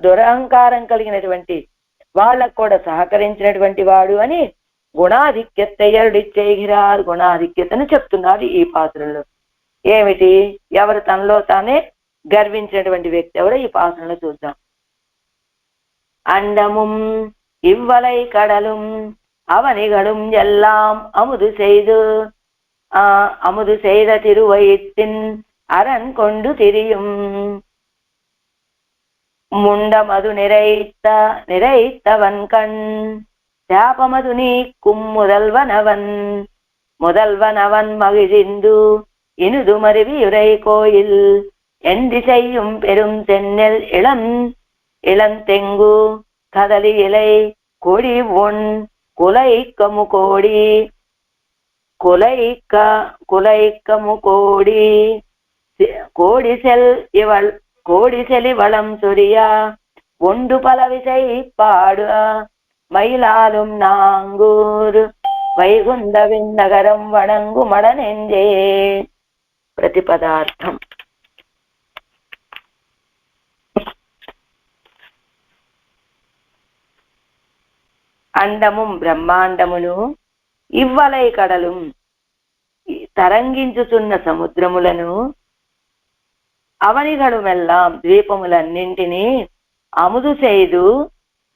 దురహంకారం కలిగినటువంటి వాళ్ళకు కూడా సహకరించినటువంటి వాడు అని గుణాధిక్యத்தை అరుడిచ్చేగిరారు. గుణాధిక్యతను చెప్తున్నారు ఈ పాత్రలో. ఏమిటి, ఎవరు తనలో తానే గర్వించినటువంటి వ్యక్తి ఎవరో ఈ పాత్రలో చూద్దాం. అండముం ఇవ్వలై కడలుం అవనిగడుం ఎల్లాం అముదు செய்த திருவயிற்றின் அரண் கொண்டு திரியும் முண்டமது நிறைத்தவன் கண் శాపమదు నీక్కుం முதல்வனவன் மகிழ்ந்து இனுது மருவியுரை கோயில் எந்தி செய்யும் பெரும் தென்னல் இளந்தெங்கு கதலி இலை கொடி ஒன் குலைக்கமு கோடி செலி வளம் சொரியா ஒன்று பல விசை பாடு மயிலாலும் நாங்கூர் వైగుంద విన్నగరం వణంగు మడనెంజే. ప్రతిపదార్థం. అండము బ్రహ్మాండమును, ఇవ్వలై కడలు తరంగించుతున్న సముద్రములను, అవనిగడుమెల్లాం ద్వీపములన్నింటినీ, అముదు செய்து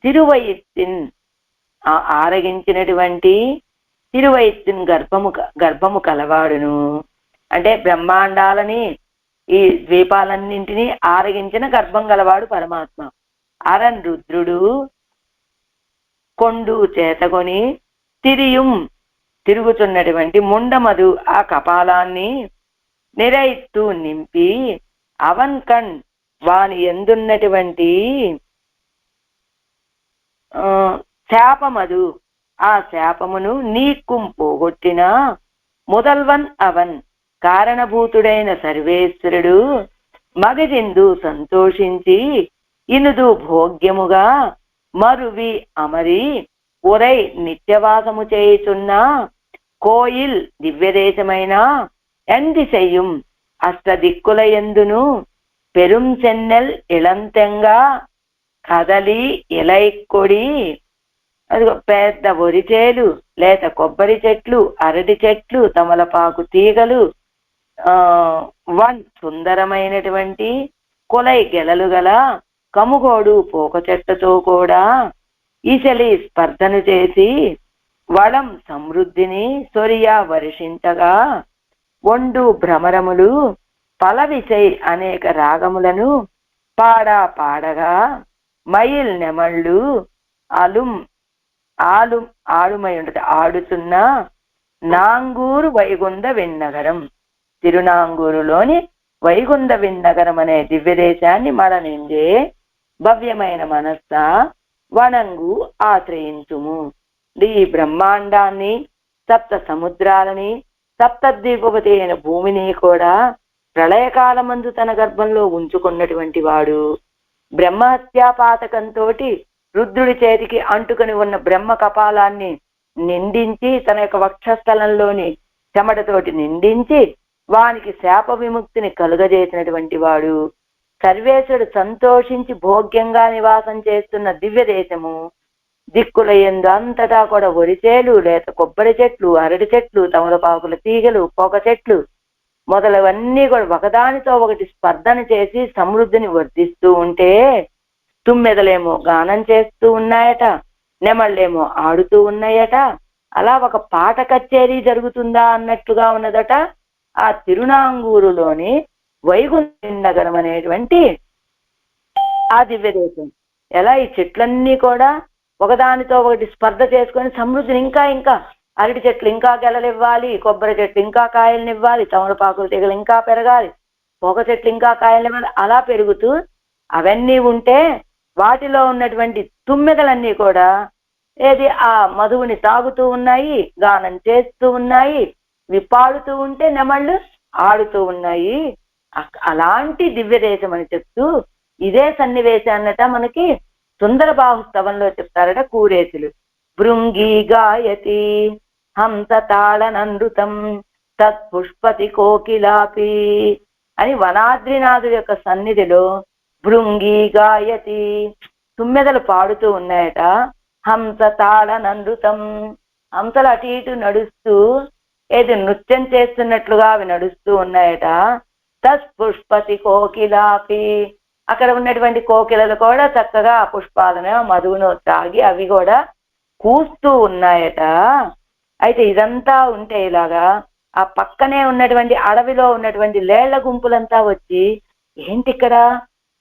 తిరువయిత్తిన్ ఆరగించినటువంటి తిరువయిత్తిన్ గర్భము కలవాడును. అంటే బ్రహ్మాండాలని ఈ ద్వీపాలన్నింటినీ ఆరగించిన గర్భం గలవాడు పరమాత్మ. అరన్ రుద్రుడు కొండు చేతకొని తిరియుం తిరుగుతున్నటువంటి ముండమధు ఆ కపాలాన్ని నిరైత్తు నింపి అవన్కణ్ వాని ఎందున్నటువంటి శాపమదు ఆ శాపమును నీక్కుం పోగొట్టిన మొదల్వన్ అవన్ కారణభూతుడైన సర్వేశ్వరుడు మగజిందు సంతోషించి ఇనుదు భోగ్యముగా మరువి అమరి ఉరై నిత్యవాసము చేయుచున్న కోయిల్ దివ్యదేశమైన ఎందిశయ్యం అష్టదిక్కుల ఎందును పెరుం చెన్నెల్ ఇళంతెంగా కదలి ఇలైకొడి అది పెద్ద వరిచేలు లేత కొబ్బరి చెట్లు అరటి చెట్లు తమలపాకు తీగలు వన్ సుందరమైనటువంటి కొలై గెలలు గల కముగోడు పోక చెట్టతో కూడా ఈశలి స్పర్ధను చేసి వళం సమృద్ధిని సొరియా వర్షించగా ఒండు భ్రమరములు పలవిసై అనేక రాగములను పాడగా మైల్ నెమళ్ళు ఆలుమై ఉంటది ఆడుతున్న నాంగూరు వైగుంద విన్నగరం తిరునాంగూరులోని వైగుంద విన్నగరం అనే దివ్యదేశాన్ని మరణించే భవ్యమైన మనస్స వనంగు ఆశ్రయించుము. ఈ బ్రహ్మాండాన్ని సప్త సముద్రాలని సప్తద్వీపవతి అయిన భూమిని కూడా ప్రళయకాలమందు తన గర్భంలో ఉంచుకున్నటువంటి వాడు బ్రహ్మహత్యాపాతకంతో రుద్రుడి చేతికి అంటుకొని ఉన్న బ్రహ్మ కపాలాన్ని నిండించి తన యొక్క వక్షస్థలంలోని చెమటతోటి నిండించి వానికి శాప విముక్తిని కలుగజేసినటువంటి వాడు సర్వేశ్వరుడు సంతోషించి భోగ్యంగా నివాసం చేస్తున్న దివ్య దేశము దిక్కుల యందు అంతటా కూడా వరిచేలు లేత కొబ్బరి చెట్లు అరటి చెట్లు తమలపాకుల తీగలు పొగ చెట్లు మొదలవన్నీ కూడా ఒకదానితో ఒకటి స్పర్ధన చేసి సమృద్ధిని వర్ధిస్తూ ఉంటే తుమ్మెదలేమో గానం చేస్తూ ఉన్నాయట, నెమళ్ళేమో ఆడుతూ ఉన్నాయట. అలా ఒక పాట కచేరీ జరుగుతుందా అన్నట్టుగా ఉన్నదట ఆ తిరునాంగూరులోని వైగుంఠ నగరం అనేటువంటి ఆ దివ్యదేశం. ఎలా ఈ చెట్లన్నీ కూడా ఒకదానితో ఒకటి స్పర్ధ చేసుకొని సమృద్ధిని ఇంకా ఇంకా అరటి చెట్లు ఇంకా గెలలివ్వాలి, కొబ్బరి చెట్లు ఇంకా కాయలనివ్వాలి, తమలపాకుల తీగలు ఇంకా పెరగాలి, పొగ చెట్లు ఇంకా కాయలనివ్వాలి. అలా పెరుగుతూ అవన్నీ ఉంటే వాటిలో ఉన్నటువంటి తుమ్మెదలన్నీ కూడా ఏది ఆ మధువుని తాగుతూ ఉన్నాయి, గానం చేస్తూ ఉన్నాయి, విప్పాడుతూ ఉంటే నెమళ్ళు ఆడుతూ ఉన్నాయి. అలాంటి దివ్య దేశం అని చెప్తూ ఇదే సన్నివేశాన్నట మనకి సుందర బాహుస్తవంలో చెప్తారట కూరేసులు. భృంగి గాయతి హంస తాళనందృతం తత్పుష్పతి కోకిలాపి అని వనాద్రినాథుడి యొక్క సన్నిధిలో భృంగి గాయతి తుమ్మెదలు పాడుతూ ఉన్నాయట. హంస తాళనందృతం హంసలు అటు ఇటు నడుస్తూ ఏది నృత్యం చేస్తున్నట్లుగా అవి నడుస్తూ ఉన్నాయట. తత్పుష్పతి కోకిలాపి అక్కడ ఉన్నటువంటి కోకిలలు కూడా చక్కగా ఆ పుష్పాలను మధువును తాగి అవి కూడా కూస్తూ ఉన్నాయట. అయితే ఇదంతా ఉంటే ఇలాగా ఆ పక్కనే ఉన్నటువంటి అడవిలో ఉన్నటువంటి లేళ్ల గుంపులంతా వచ్చి ఏంటి ఇక్కడ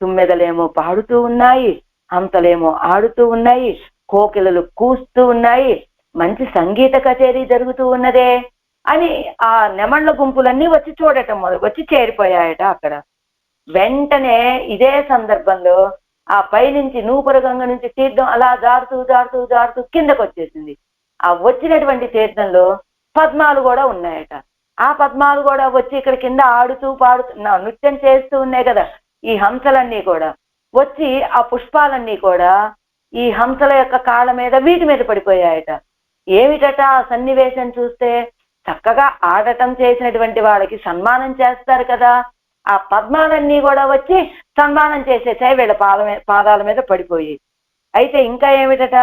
తుమ్మెదలేమో పాడుతూ ఉన్నాయి, హంసలేమో ఆడుతూ ఉన్నాయి, కోకిలలు కూస్తూ ఉన్నాయి, మంచి సంగీత కచేరీ జరుగుతూ ఉన్నదే అని ఆ నెమళ్ళ గుంపులన్నీ వచ్చి చూడటం వచ్చి చేరిపోయాయట అక్కడ. వెంటనే ఇదే సందర్భంలో ఆ పైనుంచి నూపురగంగ నుంచి తీర్థం అలా జారుతూ జారుతూ జారుతూ కిందకు వచ్చేసింది. ఆ వచ్చినటువంటి తీర్థంలో పద్మాలు కూడా ఉన్నాయట. ఆ పద్మాలు కూడా వచ్చి ఇక్కడ కింద ఆడుతూ పాడుతూ నృత్యం చేస్తూ ఉన్నాయి కదా. ఈ హంసలన్నీ కూడా వచ్చి ఆ పుష్పాలన్నీ కూడా ఈ హంసల యొక్క కాళ్ళ మీద వీటి మీద పడిపోయాయట. ఏమిటట ఆ సన్నివేశం చూస్తే చక్కగా ఆడటం చేసినటువంటి వాళ్ళకి సన్మానం చేస్తారు కదా, ఆ పద్మాలన్నీ కూడా వచ్చి సన్మానం చేసేసాయి వీళ్ళ పాదాల మీద పడిపోయి. అయితే ఇంకా ఏమిటట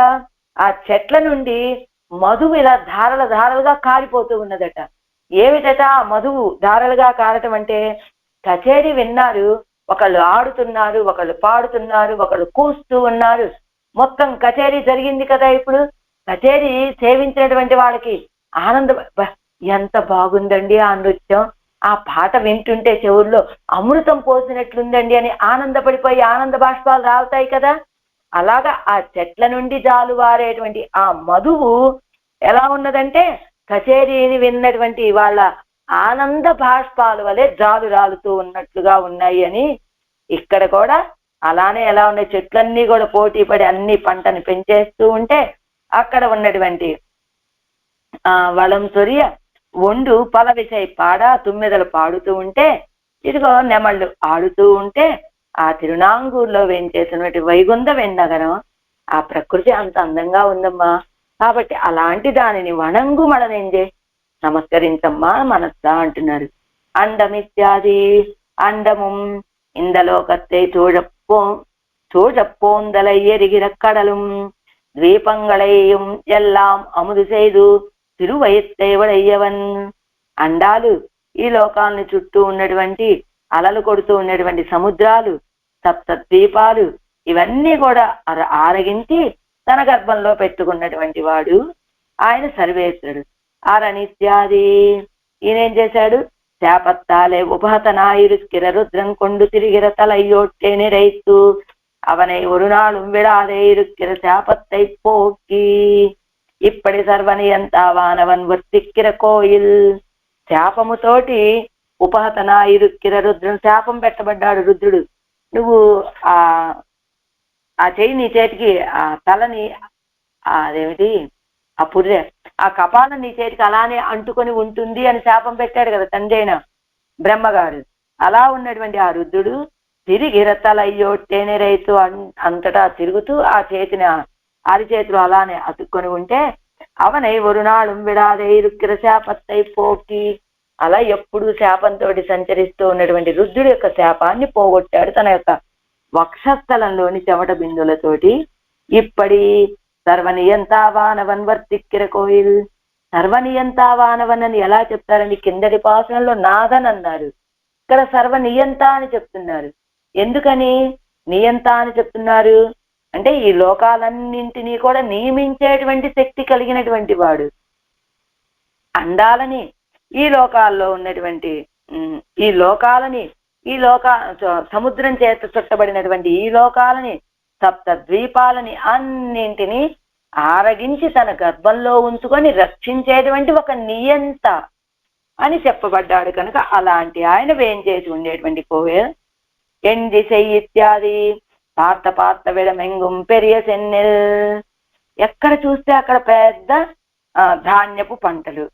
ఆ చెట్ల నుండి మధువు ఇలా ధారలుగా కారిపోతూ ఉన్నదట. ఏమిటట ఆ మధువు ధారలుగా కారటం అంటే కచేరీ విన్నారు, ఒకళ్ళు ఆడుతున్నారు, ఒకళ్ళు పాడుతున్నారు, ఒకళ్ళు కూస్తూ ఉన్నారు. మొత్తం కచేరీ జరిగింది కదా. ఇప్పుడు కచేరీ సేవించినటువంటి వాళ్ళకి ఆనందం, ఎంత బాగుందండి ఆ నృత్యం, ఆ పాట వింటుంటే చెవుల్లో అమృతం పోసినట్లుందండి అని ఆనందపడిపోయి ఆనంద బాష్పాలు రావుతాయి కదా. అలాగా ఆ చెట్ల నుండి జాలువారేటువంటి ఆ మధువు ఎలా ఉన్నదంటే కచేరీని విన్నటువంటి వాళ్ళ ఆనంద బాష్పాల వలె జాలు రాలుతూ ఉన్నట్లుగా ఉన్నాయి అని ఇక్కడ కూడా అలానే ఎలా ఉన్నాయి, చెట్లన్నీ కూడా పోటీ పడి అన్ని పంటని పెంచేస్తూ ఉంటే అక్కడ ఉన్నటువంటి వళం సొరియ ఒండు పలవిసై పాడా తుమ్మెదలు పాడుతూ ఉంటే ఇదిగో నెమళ్ళు ఆడుతూ ఉంటే ఆ తిరునాంగూరులో వేంచేసినటువంటి వైగుంద వెన్నగరం ఆ ప్రకృతి అంత అందంగా ఉందమ్మా. కాబట్టి అలాంటి దానిని వణంగు మడనెంజే నమస్కరించమ్మా మనస్సా అంటున్నారు. అండమిత్యాది అండముం ఇందలోకத்தை சூழப்போந்தலை எரிகிற கடலும் ద్వీపంగళైயும் ఎల్లాం అముదు செய்து తిరువయత్తై వడయ్యవన్. అండాలు ఈ లోకాలను చుట్టూ ఉన్నటువంటి అలలు కొడుతూ ఉన్నటువంటి సముద్రాలు, సప్త ద్వీపాలు ఇవన్నీ కూడా ఆరగించి తన గర్భంలో పెట్టుకున్నటువంటి వాడు ఆయన సర్వేశ్వరుడు. అరణిత్యాది ఈయనేం చేశాడు, శాపత్తాలే ఉపహతనాయిరుక్కిర రుద్రం కొండు తిరిగిర తలయ్యోట్టే నిరైతు అవనై ஒரு நாளும் விடாதே இருக்கிற శాపத்தை போக்கி ఇప్పటి సర్వనియంతావానవన్ వర్తిక్కిర కోయిల్. శాపముతోటి ఉపహతనాయిరుక్కిర రుద్రం, శాపం పెట్టబడ్డాడు రుద్రుడు. నువ్వు ఆ చెయ్యి నీ చేతికి, ఆ తలని అదేమిటి ఆ పుర్రె ఆ కపాలం నీ చేతికి అలానే అంటుకొని ఉంటుంది అని శాపం పెట్టాడు కదా తండ్రి అయిన బ్రహ్మగారు. అలా ఉన్నటువంటి ఆ రుద్రుడు తిరిగి రతలయ్యోట్టేనే రైతు అంతటా తిరుగుతూ ఆ చేతిని అరిచేతులు అలానే అతుక్కొని ఉంటే అవనై ஒரு நாளும் விடாதே இருக்கிற శాపత్తై పోకి, అలా ఎప్పుడు శాపంతో సంచరిస్తూ ఉన్నటువంటి రుద్రుడి యొక్క శాపాన్ని పోగొట్టాడు తన యొక్క వక్షస్థలంలోని చెమట బిందులతోటి. ఇప్పటి సర్వనియంతావానవన్ వర్తిక్కిర కోయిల్. సర్వనియంతావానవన్ అని ఎలా చెప్తారండి, కిందటి పాసనంలో నాథన్ అన్నారు, ఇక్కడ సర్వనియంత అని చెప్తున్నారు. ఎందుకని నియంత అని చెప్తున్నారు అంటే ఈ లోకాలన్నింటినీ కూడా నియమించేటువంటి శక్తి కలిగినటువంటి వాడు. అండాలని ఈ లోకాల్లో ఉన్నటువంటి ఈ సముద్రం చేత చుట్టబడినటువంటి ఈ లోకాలని, సప్త ద్వీపాలని అన్నింటినీ ఆరగించి తన గర్భంలో ఉంచుకొని రక్షించేటువంటి ఒక నియంత అని చెప్పబడ్డాడు కనుక అలాంటి ఆయన వేంచేసి ఉండేటువంటి కోవె ఎందిసై ఇత్యాది పార్త విడమెంగుం పెరియ సెన్నెల్. ఎక్కడ చూస్తే అక్కడ పెద్ద ధాన్యపు పంటలు,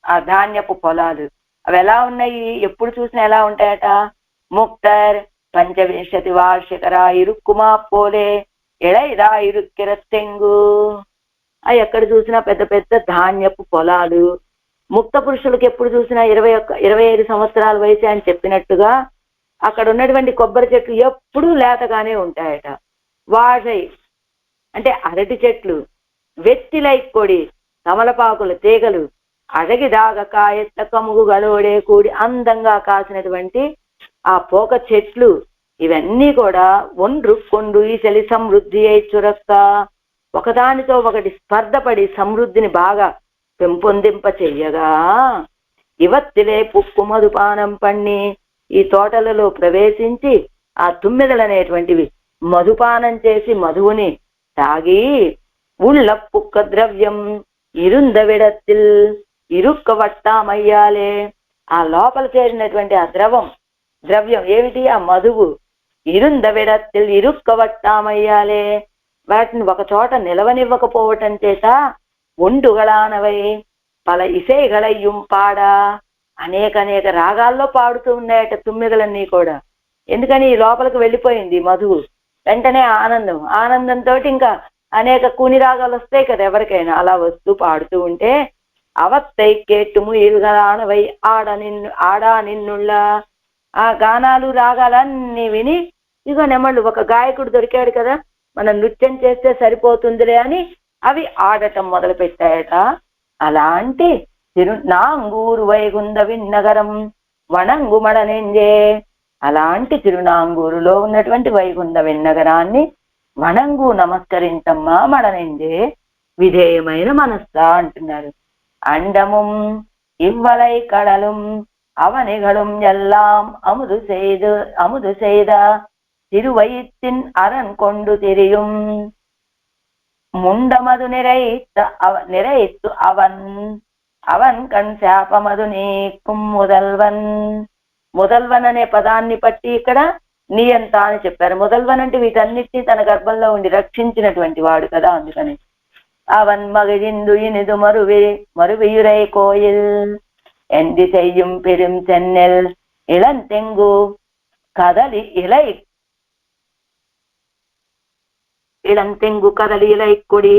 ఆ ధాన్యపు పొలాలు అవి ఎలా ఉన్నాయి, ఎప్పుడు చూసినా ఎలా ఉంటాయట, ముక్తర్ పంచవింశతి వార్షికరాయిరుక్కుమా పోలే ఎడైరాయిరుక్కిరత్తెంగు. అవి ఎక్కడ చూసినా పెద్ద పెద్ద ధాన్యపు పొలాలు. ముక్త పురుషులకు ఎప్పుడు చూసినా 25 సంవత్సరాల వయసు అని చెప్పినట్టుగా అక్కడ ఉన్నటువంటి కొబ్బరి చెట్లు ఎప్పుడూ లేతగానే ఉంటాయట. వాజై అంటే అరటి చెట్లు, వెత్తిలై కొడి తమలపాకుల తీగలు, అడగి దాగక ఎత్త కముగు గలోడే కూడి అందంగా కాసినటువంటి ఆ పోక చెట్లు, ఇవన్నీ కూడా ఒండ్రు కొండు ఈ చలి సమృద్ధి అయి చురక్క, ఒకదానితో ఒకటి స్పర్ధపడి సమృద్ధిని బాగా పెంపొందింప చెయ్యగా ఇవత్తిలే పుక్కు మధుపానం పన్ని, ఈ తోటలలో ప్రవేశించి ఆ తుమ్మెదలనేటువంటివి మధుపానం చేసి మధువుని తాగి ఉళ్ళ పుక్క ద్రవ్యం ఇరుంద విడత్తిల్ ఇరుక్క వట్టామయ్యాలే. ఆ లోపల చేరినటువంటి ఆ ద్రవ్యం ఏమిటి, ఆ మధువు. ఇరుంద విడత్తిల్ ఇరుక్క వట్టామయ్యాలే, వాటిని ఒక చోట నిలవనివ్వకపోవటం చేత ఒండుగళానవై పల ఇసైగళయ్యం పాడా, అనేక రాగాల్లో పాడుతూ ఉన్నాయట తుమ్మెదలన్నీ కూడా. ఎందుకని ఈ లోపలికి వెళ్ళిపోయింది మధువు, వెంటనే ఆనందంతో ఇంకా అనేక కూని రాగాలు వస్తాయి కదా ఎవరికైనా, అలా వస్తూ పాడుతూ ఉంటే అవత్తై కేట్టుము ఇరుగలానవై ఆడా నిన్నుళ్ళ. ఆ గానాలు రాగాలన్నీ విని ఇగో నెమళ్ళు, ఒక గాయకుడు దొరికాడు కదా మనం నృత్యం చేస్తే సరిపోతుందిలే అని అవి ఆడటం మొదలు పెట్టాయట. అలాంటి తిరునాంగూరు వైగుంద విన్నగరం వణంగు మడనెంజే. అలాంటి తిరునాంగూరులో ఉన్నటువంటి వైగుంద విన్నగరాన్ని వణంగు నమస్కరించమ్మా మడనెంజే విధేయమైన మనస్సా అంటున్నారు. అండముం ఇవ్వలై కడலும் அவனிகளும் எல்லாம் அமுது செய்த திருவயிற்றின் அரண் கொண்டு திரியும் முண்டமது நிறைத்து அவன் అవన్ కణ్ శాపమదు నీకుం ముదల్వన్. ముదల్వన్ అనే పదాన్ని బట్టి ఇక్కడ నియంత అని చెప్పారు. ముదల్వన్ అంటే వీటన్నిటినీ తన గర్భంలో ఉండి రక్షించినటువంటి వాడు కదా, అందుకని. అవన్ మగిజిందు ఇనిదు మరువియురై కోయిల్ ఎంది செய்யும் பெரும் சென்னல் இளந்தெங்கு கதலி இலை இளந்தெங்கு கதலி இலை கொடி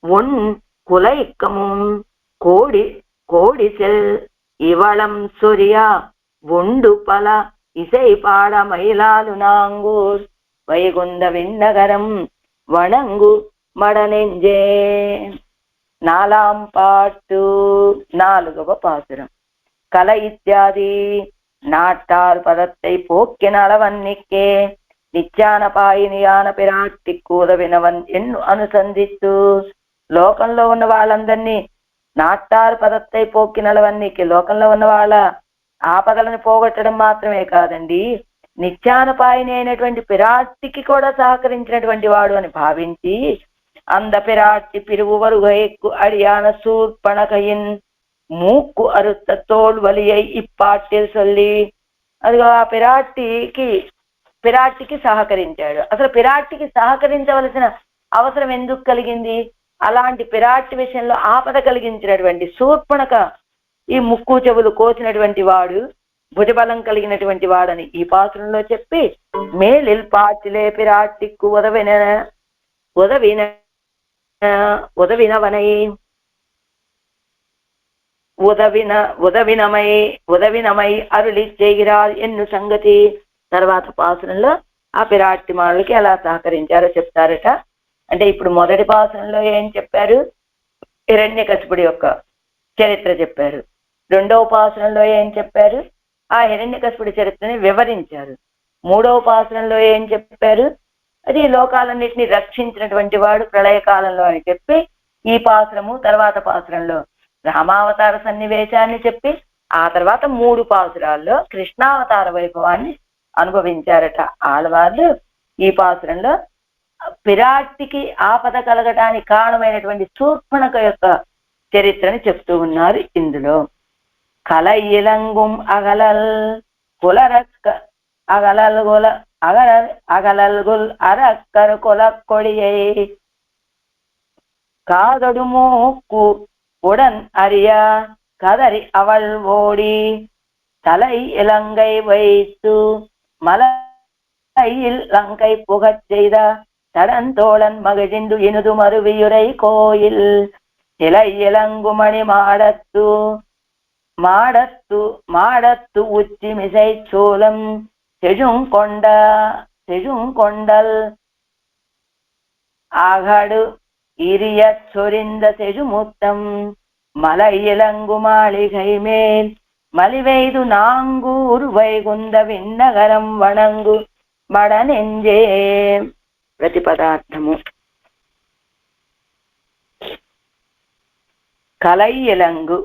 உன் குலைக்கமும் கோடி கோடி செல் இவளம் சொரியா உண்டு பல இசை பாட மயிலாலு நாங்கூர் வைகுந்த விண்ணகரம் வணங்கு మడనెంజే. నాలాం పాటు 4వ పాసురం. కల ఇత్యాది நாட்டார் பதத்தை போக்கின அளவன்னிக்கே నిత్యాన పాయినియాన పిరాట్టిక్కు ఉదవినవన్ ఎన్ను అనుసంధిస్తూ లోకంలో ఉన్న వాళ్ళందరినీ నాట్టారు పదత్తై పోక్కినలవన్నీకి, లోకంలో ఉన్న వాళ్ళ ఆపదలను పోగొట్టడం మాత్రమే కాదండి, నిత్యానపాయిని అయినటువంటి పిరాట్టికి కూడా సహకరించినటువంటి వాడు అని భావించి அந்த பிராட்டி பிரிவுவருகைக்கு அடியான சூர்பணகையின் மூக்கு அறுத்த தோல் வலியை இப்பாட்டில் சொல்லி, అదిగో ఆ పిరాట్టికి సహకరించాడు. అసలు పిరాట్టికి సహకరించవలసిన అవసరం ఎందుకు కలిగింది? అలాంటి పిరాట్టి విషయంలో ఆపద కలిగించినటువంటి శూర్పణక ఈ ముక్కు చెవులు కోసినటువంటి వాడు, భుజబలం కలిగినటువంటి వాడని ఈ పాత్రలో చెప్పి, మేలిల్ పాటిలే పిరాట్టిక్కు ఉదవినమై అరుళి చేగిరాల్ ఎన్ను సంగతి. తర్వాత పాసురంలో ఆ పిరాట్టి మాళ్ళకి ఎలా సహకరించారో చెప్తారట. అంటే ఇప్పుడు మొదటి పాసురంలో ఏం చెప్పారు? హిరణ్యకశిపుడి యొక్క చరిత్ర చెప్పారు. రెండవ పాసురంలో ఏం చెప్పారు? ఆ హిరణ్యకశిపుడి చరిత్రని వివరించారు. మూడవ పాసురంలో ఏం చెప్పారు? అది లోకాలన్నింటినీ రక్షించినటువంటి వాడు ప్రళయకాలంలో అని చెప్పి ఈ పాసురము, తర్వాత పాసురంలో రామావతార సన్నివేశాన్ని చెప్పి ఆ తర్వాత 3 పాసురాల్లో కృష్ణావతార వైభవాన్ని అనుభవించారట ఆళ్వార్లు. ఈ పాసురంలో పిరాట్టికి ఆపద కలగటానికి కారణమైనటువంటి శూర్పణఖ యొక్క చరిత్రని చెప్తూ ఉన్నారు ఇందులో. కల ఇలంగుం అగలల్ కులరక్క అగలల్ గొల అగలల్ గుల్ అరక్కర్ కొల కొడియై కాదొడు మూక్కు உடன் அறிய கதறி அவள் ஓடி தலை இலங்கை வைத்து மலையில் லங்கை புகச் செய்த தடந்தோழன் மகிழ்ந்து இனுது மருவியுரை கோயில் இலை இலங்குமணி மாடத்து உச்சி மிசை சோலம் செழுங்கொண்டல் ஆகாடு இரிய சொரிந்த செழுமுத்தம் மலை இலங்கு மாளிகை மேல் மலிவெய்து நாங்கூர் வைகுந்த విన్నగరం వణంగు మడనెంజే. ప్రతిపదార్థము. కలయ్యలంగు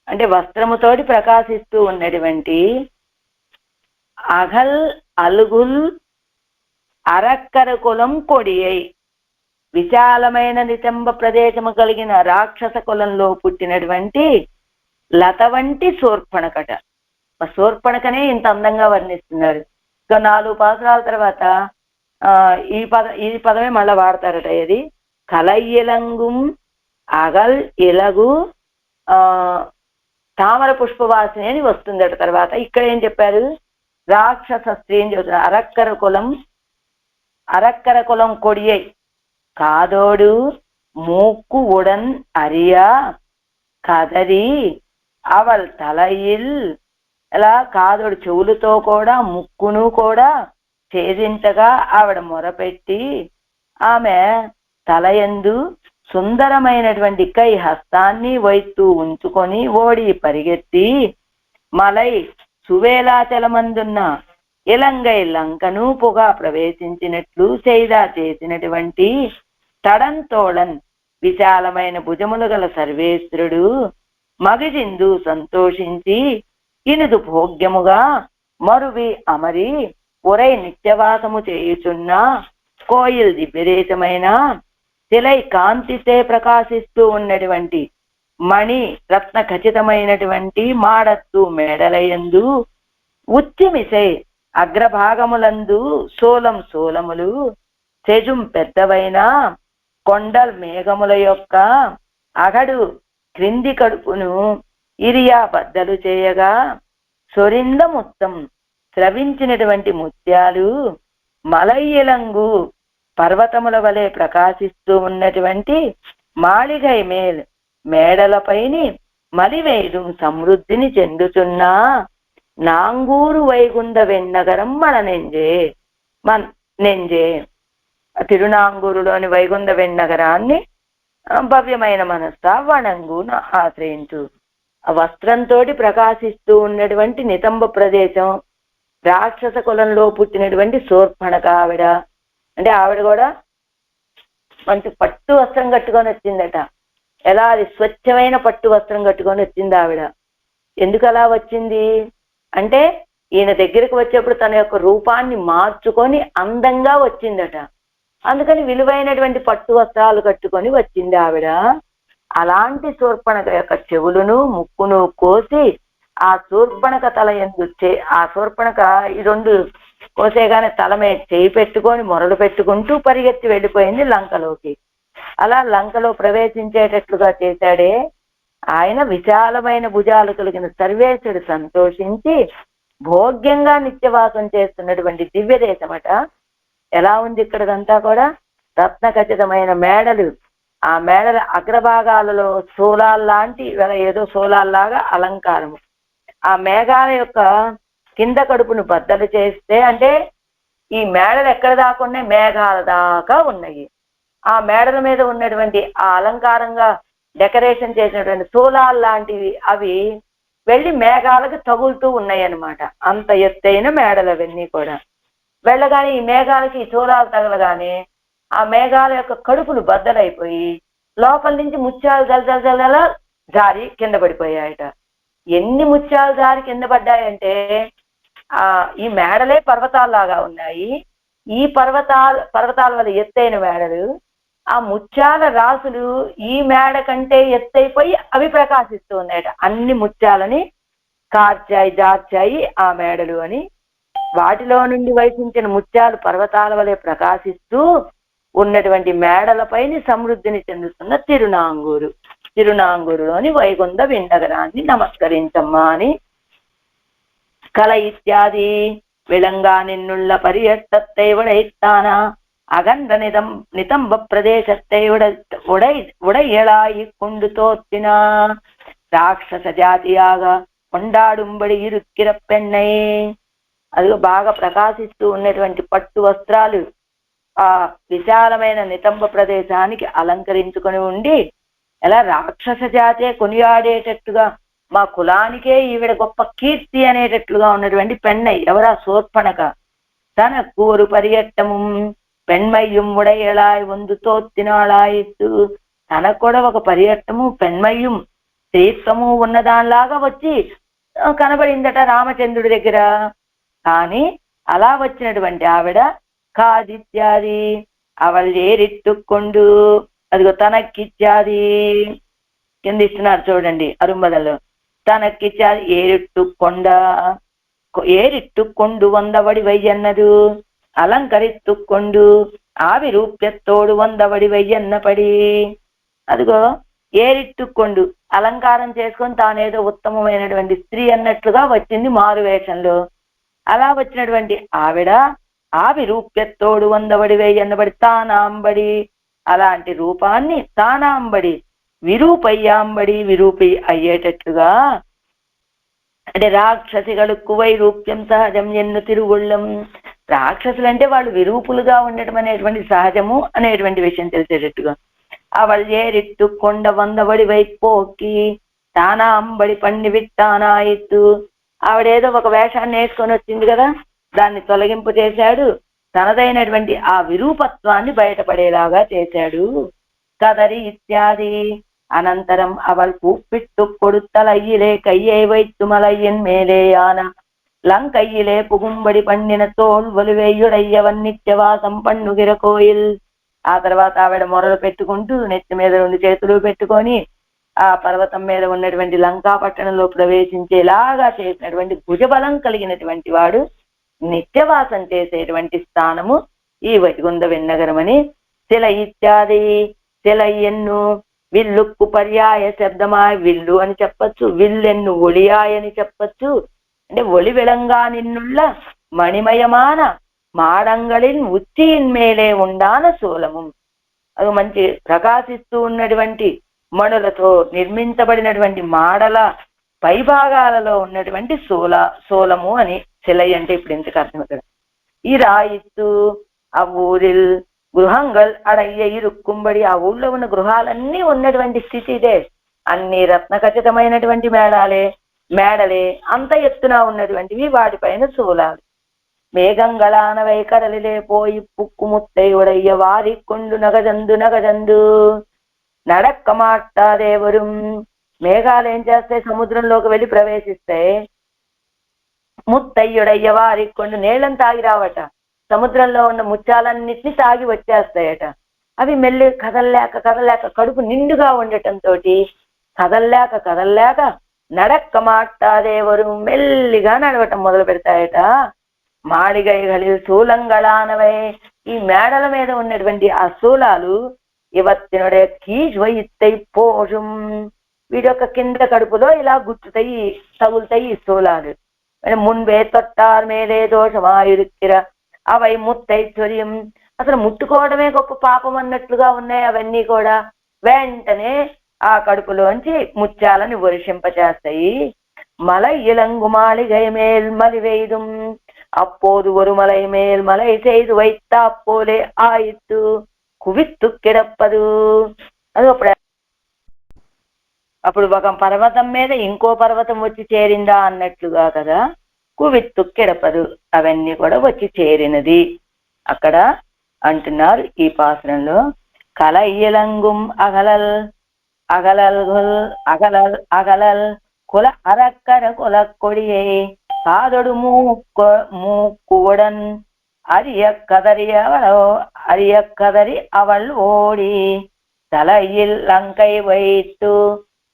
అంటే వస్త్రముతోటి ప్రకాశిస్తూ ఉన్నటువంటి, అగల్ అలుగుల్ అరక్కర కులం కొడియై విశాలమైన నితంబ ప్రదేశము కలిగిన రాక్షస కులంలో పుట్టినటువంటి లత వంటి శూర్పణఖట. శూర్పణఖనే ఇంత అందంగా వర్ణిస్తున్నారు. ఇంకా 4 పాసురాల తర్వాత ఈ పదమే మళ్ళా వాడతారట. ఇది కలయ్యలంగుం అగల్ ఇలగు తామర పుష్పవాసిని అని వస్తుందట. తర్వాత ఇక్కడ ఏం చెప్పారు? రాక్షస స్త్రీ అని చెబుతున్నారు. అరక్కర కులం కొడియై కాదోడు మూక్కు ఉడన్ అరియా కదరి అవల్ తలయిల్, ఇలా కాదోడు చెవులతో కూడా ముక్కును కూడా ఛేదించగా ఆవిడ మొరపెట్టి ఆమె తలయందు సుందరమైనటువంటి కై హస్తాన్ని వైత్తు ఉంచుకొని ఓడి పరిగెత్తి మలై సువేలాచలమందున్న ఇలంగై లంకను పొగా ప్రవేశించినట్లు చేసినటువంటి తడంతోళన్ విశాలమైన భుజములు గల సర్వేశ్వరుడు మగిజిందు సంతోషించి ఇనుదు భోగ్యముగా మరువి అమరి ఒరై నిత్యవాసము చేయుచున్న కోయిల్ దివ్యదేశమైన శిలై కాంతితే ప్రకాశిస్తూ ఉన్నటువంటి మణి రత్న ఖచ్చితమైనటువంటి మాడత్తు మేడలయందు ఉచ్చిమిసై అగ్రభాగములందు సోలములు తెజుం పెద్దవైన కొండల్ మేఘముల యొక్క అగడు క్రింది కడుపును ఇరియా బద్దలు చేయగా సొరింద మొత్తం స్రవించినటువంటి ముత్యాలు మలయ్యలంగు పర్వతముల వలె ప్రకాశిస్తూ ఉన్నటువంటి మాళిగై మేల్ మేడలపైని మలివేడు సమృద్ధిని చెందుతున్నా నాంగూరు వైగుంద వెన్నగరం నెంజే తిరునాంగూరులోని వైగుంద వెన్నగరాన్ని భవ్యమైన మనస్స వణంగును ఆశ్రయించు. ఆ వస్త్రంతో ప్రకాశిస్తూ ఉన్నటువంటి నితంబ ప్రదేశం, రాక్షస కులంలో పుట్టినటువంటి శూర్పణఖ ఆవిడ, అంటే ఆవిడ కూడా మంచి పట్టు వస్త్రం కట్టుకొని వచ్చిందట. ఎలా అది స్వచ్ఛమైన పట్టు వస్త్రం కట్టుకొని వచ్చింది ఆవిడ. ఎందుకు అలా వచ్చింది అంటే ఈయన దగ్గరికి వచ్చేప్పుడు తన యొక్క రూపాన్ని మార్చుకొని అందంగా వచ్చిందట. అందుకని విలువైనటువంటి పట్టు వస్త్రాలు కట్టుకొని వచ్చింది ఆవిడ. అలాంటి శూర్పణఖ యొక్క చెవులను ముక్కును కోసి ఆ శూర్పణఖ తల ఆ శూర్పణఖ ఈ రెండు కోసేగానే తల మీద చేయి పెట్టుకొని మొరలు పెట్టుకుంటూ పరిగెత్తి వెళ్ళిపోయింది లంకలోకి. అలా లంకలో ప్రవేశించేటట్లుగా చేశాడే ఆయన. విశాలమైన భుజాలు కలిగిన సర్వేశ్వరుడు సంతోషించి భోగ్యంగా నిత్యవాసం చేస్తున్నటువంటి దివ్య దేశమట. ఎలా ఉంది ఇక్కడదంతా కూడా? రత్న ఖచ్చితమైన మేడలు, ఆ మేడల అగ్రభాగాలలో శూలాల్లాంటి ఏదో శూలాల్లాగా అలంకారము. ఆ మేఘాల యొక్క కింద కడుపును బద్దలు చేస్తే అంటే ఈ మేడలు ఎక్కడ దాకా ఉన్నాయి? మేఘాల దాకా ఉన్నాయి. ఆ మేడల మీద ఉన్నటువంటి ఆ అలంకారంగా డెకరేషన్ చేసినటువంటి శూలాలు లాంటివి అవి వెళ్ళి మేఘాలకు తగులుతూ ఉన్నాయి అన్నమాట. అంత ఎత్తైన మేడలు అవన్నీ కూడా. వెళ్ళగానే ఈ మేఘాలకి శూలాలు తగలగానే ఆ మేఘాల యొక్క కడుపులు బద్దలైపోయి లోపల నుంచి ముత్యాలు జల జారి కింద పడిపోయాయట. ఎన్ని ముత్యాలు జారి కింద పడ్డాయంటే ఈ మేడలే పర్వతాల్లాగా ఉన్నాయి. ఈ పర్వతాల వల్ల ఎత్తైన మేడలు, ఆ ముత్యాల రాసులు ఈ మేడ కంటే ఎత్తైపోయి అవి ప్రకాశిస్తూ ఉన్నాయట. అన్ని ముత్యాలని జార్చాయి ఆ మేడలు అని. వాటిలో నుండి వైసించిన ముత్యాలు పర్వతాల వలె ప్రకాశిస్తూ ఉన్నటువంటి మేడలపైని సమృద్ధిని చెందుతున్న తిరునాంగూరులోని వైగుంద విన్నగరాన్ని నమస్కరించమ్మా అని కల ఇత్యాది విళంగా నిన్నుள்ள పర్యటத்தை உடைத்தான அகன்ற நிதம்ப பிரதேசத்தை உடையளாய் கொண்டு தோத்தின రాక్షస జాతియాగా కొండాడుంబడి ఇరుక్కిర పెన్నై. అది బాగా ప్రకాశిస్తూ ఉన్నటువంటి పట్టు వస్త్రాలు ఆ విశాలమైన నితంబ ప్రదేశానికి అలంకరించుకొని ఉండి ఎలా రాక్షస జాతే కొనియాడేటట్టుగా మా కులానికే ఈవిడ గొప్ప కీర్తి అనేటట్లుగా ఉన్నటువంటి పెన్నై ఎవరా? శూర్పణఖ. తన కూరు పర్యటము పెన్మయ్యం ఉడయలాయ్ వందు తోత్తినాళాయిత్తు. తనకు కూడా ఒక పర్యటము పెన్మయ్యం శ్రీత్వము ఉన్నదానిలాగా వచ్చి కనబడిందట రామచంద్రుడి దగ్గర. కానీ అలా వచ్చినటువంటి ఆవిడ కాదిత్యాది అవల్ ఏరిట్టుకొండు, అదిగో తనకిత్యాది కింద ఇస్తున్నారు చూడండి అరుంబదలో. తనకిచ్చాది ఏరిట్టుకొండు వందవడి వయ్యన్నదు అలంకరిత్తుకొండు ఆవిరూప్యత్తోడు వందవడి వయ్యన్న పడి. అదిగో ఏరిట్టుకొండు అలంకారం చేసుకొని తానేదో ఉత్తమమైనటువంటి స్త్రీ అన్నట్లుగా వచ్చింది మారు వేషంలో. అలా వచ్చినటువంటి ఆవిడ ఆవిరూప్యత్తోడు వందవడి వయ్యన్నబడి తానాంబడి, అలాంటి రూపాన్ని తానాంబడి విరూపి అయ్యేటట్లుగా. అంటే రాక్షసిகளுக்கு వైరూప్యం సహజం ఎన్ను తిరుగుళ్ళం. రాక్షసులు అంటే వాళ్ళు విరూపులుగా ఉండటం అనేటువంటి సహజము అనేటువంటి విషయం తెలిసేటట్టుగా. అవళ్ ఏరిట్టు కొండ వందవడి వైపోకి తానాంబడి పండి విట్టానాయిత్తు. ఆవిడేదో ఒక వేషాన్ని వేసుకొని వచ్చింది కదా, దాన్ని తొలగింపు చేశాడు. తనదైనటువంటి ఆ విరూపత్వాన్ని బయటపడేలాగా చేశాడు. కదరి ఇత్యాది అనంతరం అవల్ పూపిట్టు కొడుతలయ్యిలే కయ్యే వైత్తుమలయ్యన్ మేలేయాన లంకయ్యిలే పుగుంబడి పండిన తోల్ వలువేయుడయ్యవన్నిత్యవాసం పన్నుగిర కోయిల్. ఆ తర్వాత ఆవిడ మొరలు పెట్టుకుంటూ నెత్తి మీద 2 చేతులు పెట్టుకొని ఆ పర్వతం మీద ఉన్నటువంటి లంకా పట్టణంలో ప్రవేశించేలాగా చేసినటువంటి భుజబలం కలిగినటువంటి వాడు నిత్యవాసం చేసేటువంటి స్థానము ఈ వైకుంఠ విన్నగరం అని. శిల ఇత్యాది, శిల ఎన్ను విల్లుక్కు పర్యాయ శబ్దమాయ విల్లు అని చెప్పచ్చు, విల్లెన్ను ఒళియాయ అని చెప్పచ్చు. అంటే ఒళి విలంగా నిన్నుళ్ళ మణిమయమాన మాడంగళిన్ ఉచ్చియిన్ మేలే ఉండాన సోలము. అది మంచి ప్రకాశిస్తూ ఉన్నటువంటి మణులతో నిర్మించబడినటువంటి మాడల పైభాగాలలో ఉన్నటువంటి సోలము అని. శిలై అంటే ఇప్పుడు ఇంతకు అర్థం ఇక్కడ. ఈ రాయిత్తు ఆ ఊరిల్ గృహంగల్ అడయ్య ఇరుక్కుంబడి, ఆ ఊళ్ళో ఉన్న గృహాలన్నీ ఉన్నటువంటి స్థితి ఇదే. అన్ని రత్న ఖచ్చితమైనటువంటి మేడలే అంత ఎత్తున ఉన్నటువంటివి, వాటిపైన సోలాలు. మేఘంగళానవై కడలిలే పోయి పుక్కు ముత్తై ఉడయ్య వారి కొండు నగజందు నడక్క మాట్లాడేవరు. మేఘాలు ఏం చేస్తాయి? సముద్రంలోకి వెళ్ళి ప్రవేశిస్తాయి. ముత్తయ్యుడయ్య వారి కొండు నీళ్ళని తాగి రావట, సముద్రంలో ఉన్న ముత్యాలన్నిటినీ తాగి వచ్చేస్తాయట. అవి మెల్లి కదల్లేక కడుపు నిండుగా ఉండటంతో కదల్లేక నడక్క మాట్లాడేవరు మెల్లిగా నడవటం మొదలు పెడతాయట. మాడిగైகளில் శూలంగళానవై, ఈ మేడల మీద ఉన్నటువంటి ఆ శూలాలు ఇవత్తినుడే కీజ్ వైత్తై పోషం, వీడి యొక్క కింద కడుపులో ఇలా తగులుతాయి ఈ శూలాలు. మున్బే తొట్టార్ మేలే దోషమాయురిక్కిర అవై ముత్తైశ్వర్యం, అసలు ముట్టుకోవడమే గొప్ప పాపం అన్నట్లుగా ఉన్నాయి అవన్నీ కూడా. వెంటనే ఆ కడుపులోంచి ముత్యాలని వర్షింపచేస్తాయి. మలై ఇలంగు మాళిగై మేల్ మలివెయ్దుం అప్పోదు ஒரு மலை மேல் மலை செய்து வைத்த அப்போலே ஆயிற்று కువిత్తు కిడప్పదు. అది అప్పుడు ఒక పర్వతం మీద ఇంకో పర్వతం వచ్చి చేరిందా అన్నట్లుగా కదా. కువిత్తు కిడపదు, అవన్నీ కూడా వచ్చి చేరినది అక్కడ అంటున్నారు ఈ పాత్రంలో. కలయ్యలంగుం అగలల్ అగలల్ అగలల్ అగలల్ కుల అరక్కర కుల కొడియే காதொடு மூக்குடன் அரிய கதறி அவள் ஓடி தலையில் லங்கை வைத்து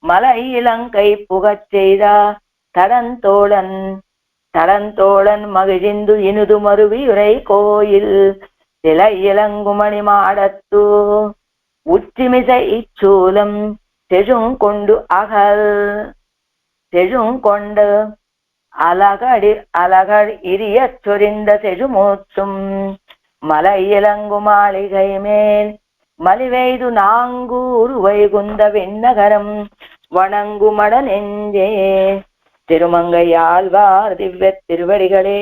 மலையிலங்கை புகச் செய்தா தடந்தோழன் மகிழ்ந்து இனுது மருவியுரை கோயில் சிலை இளங்குமணி மாடத்து உச்சிமிசை இச்சூலம் செஜுங்கொண்டு செஜுங்கொண்டு அலகடி இரிய சொரிந்த செஜுமூத்தும் மலையிலங்கு மாளிகை மேல் மலிவெய்து நாங்கூர் வைகுந்த விண்ணகரம் வணங்குமட நெஞ்சே. திருமங்கையாழ்வார் திவ்ய திருவடிகளே.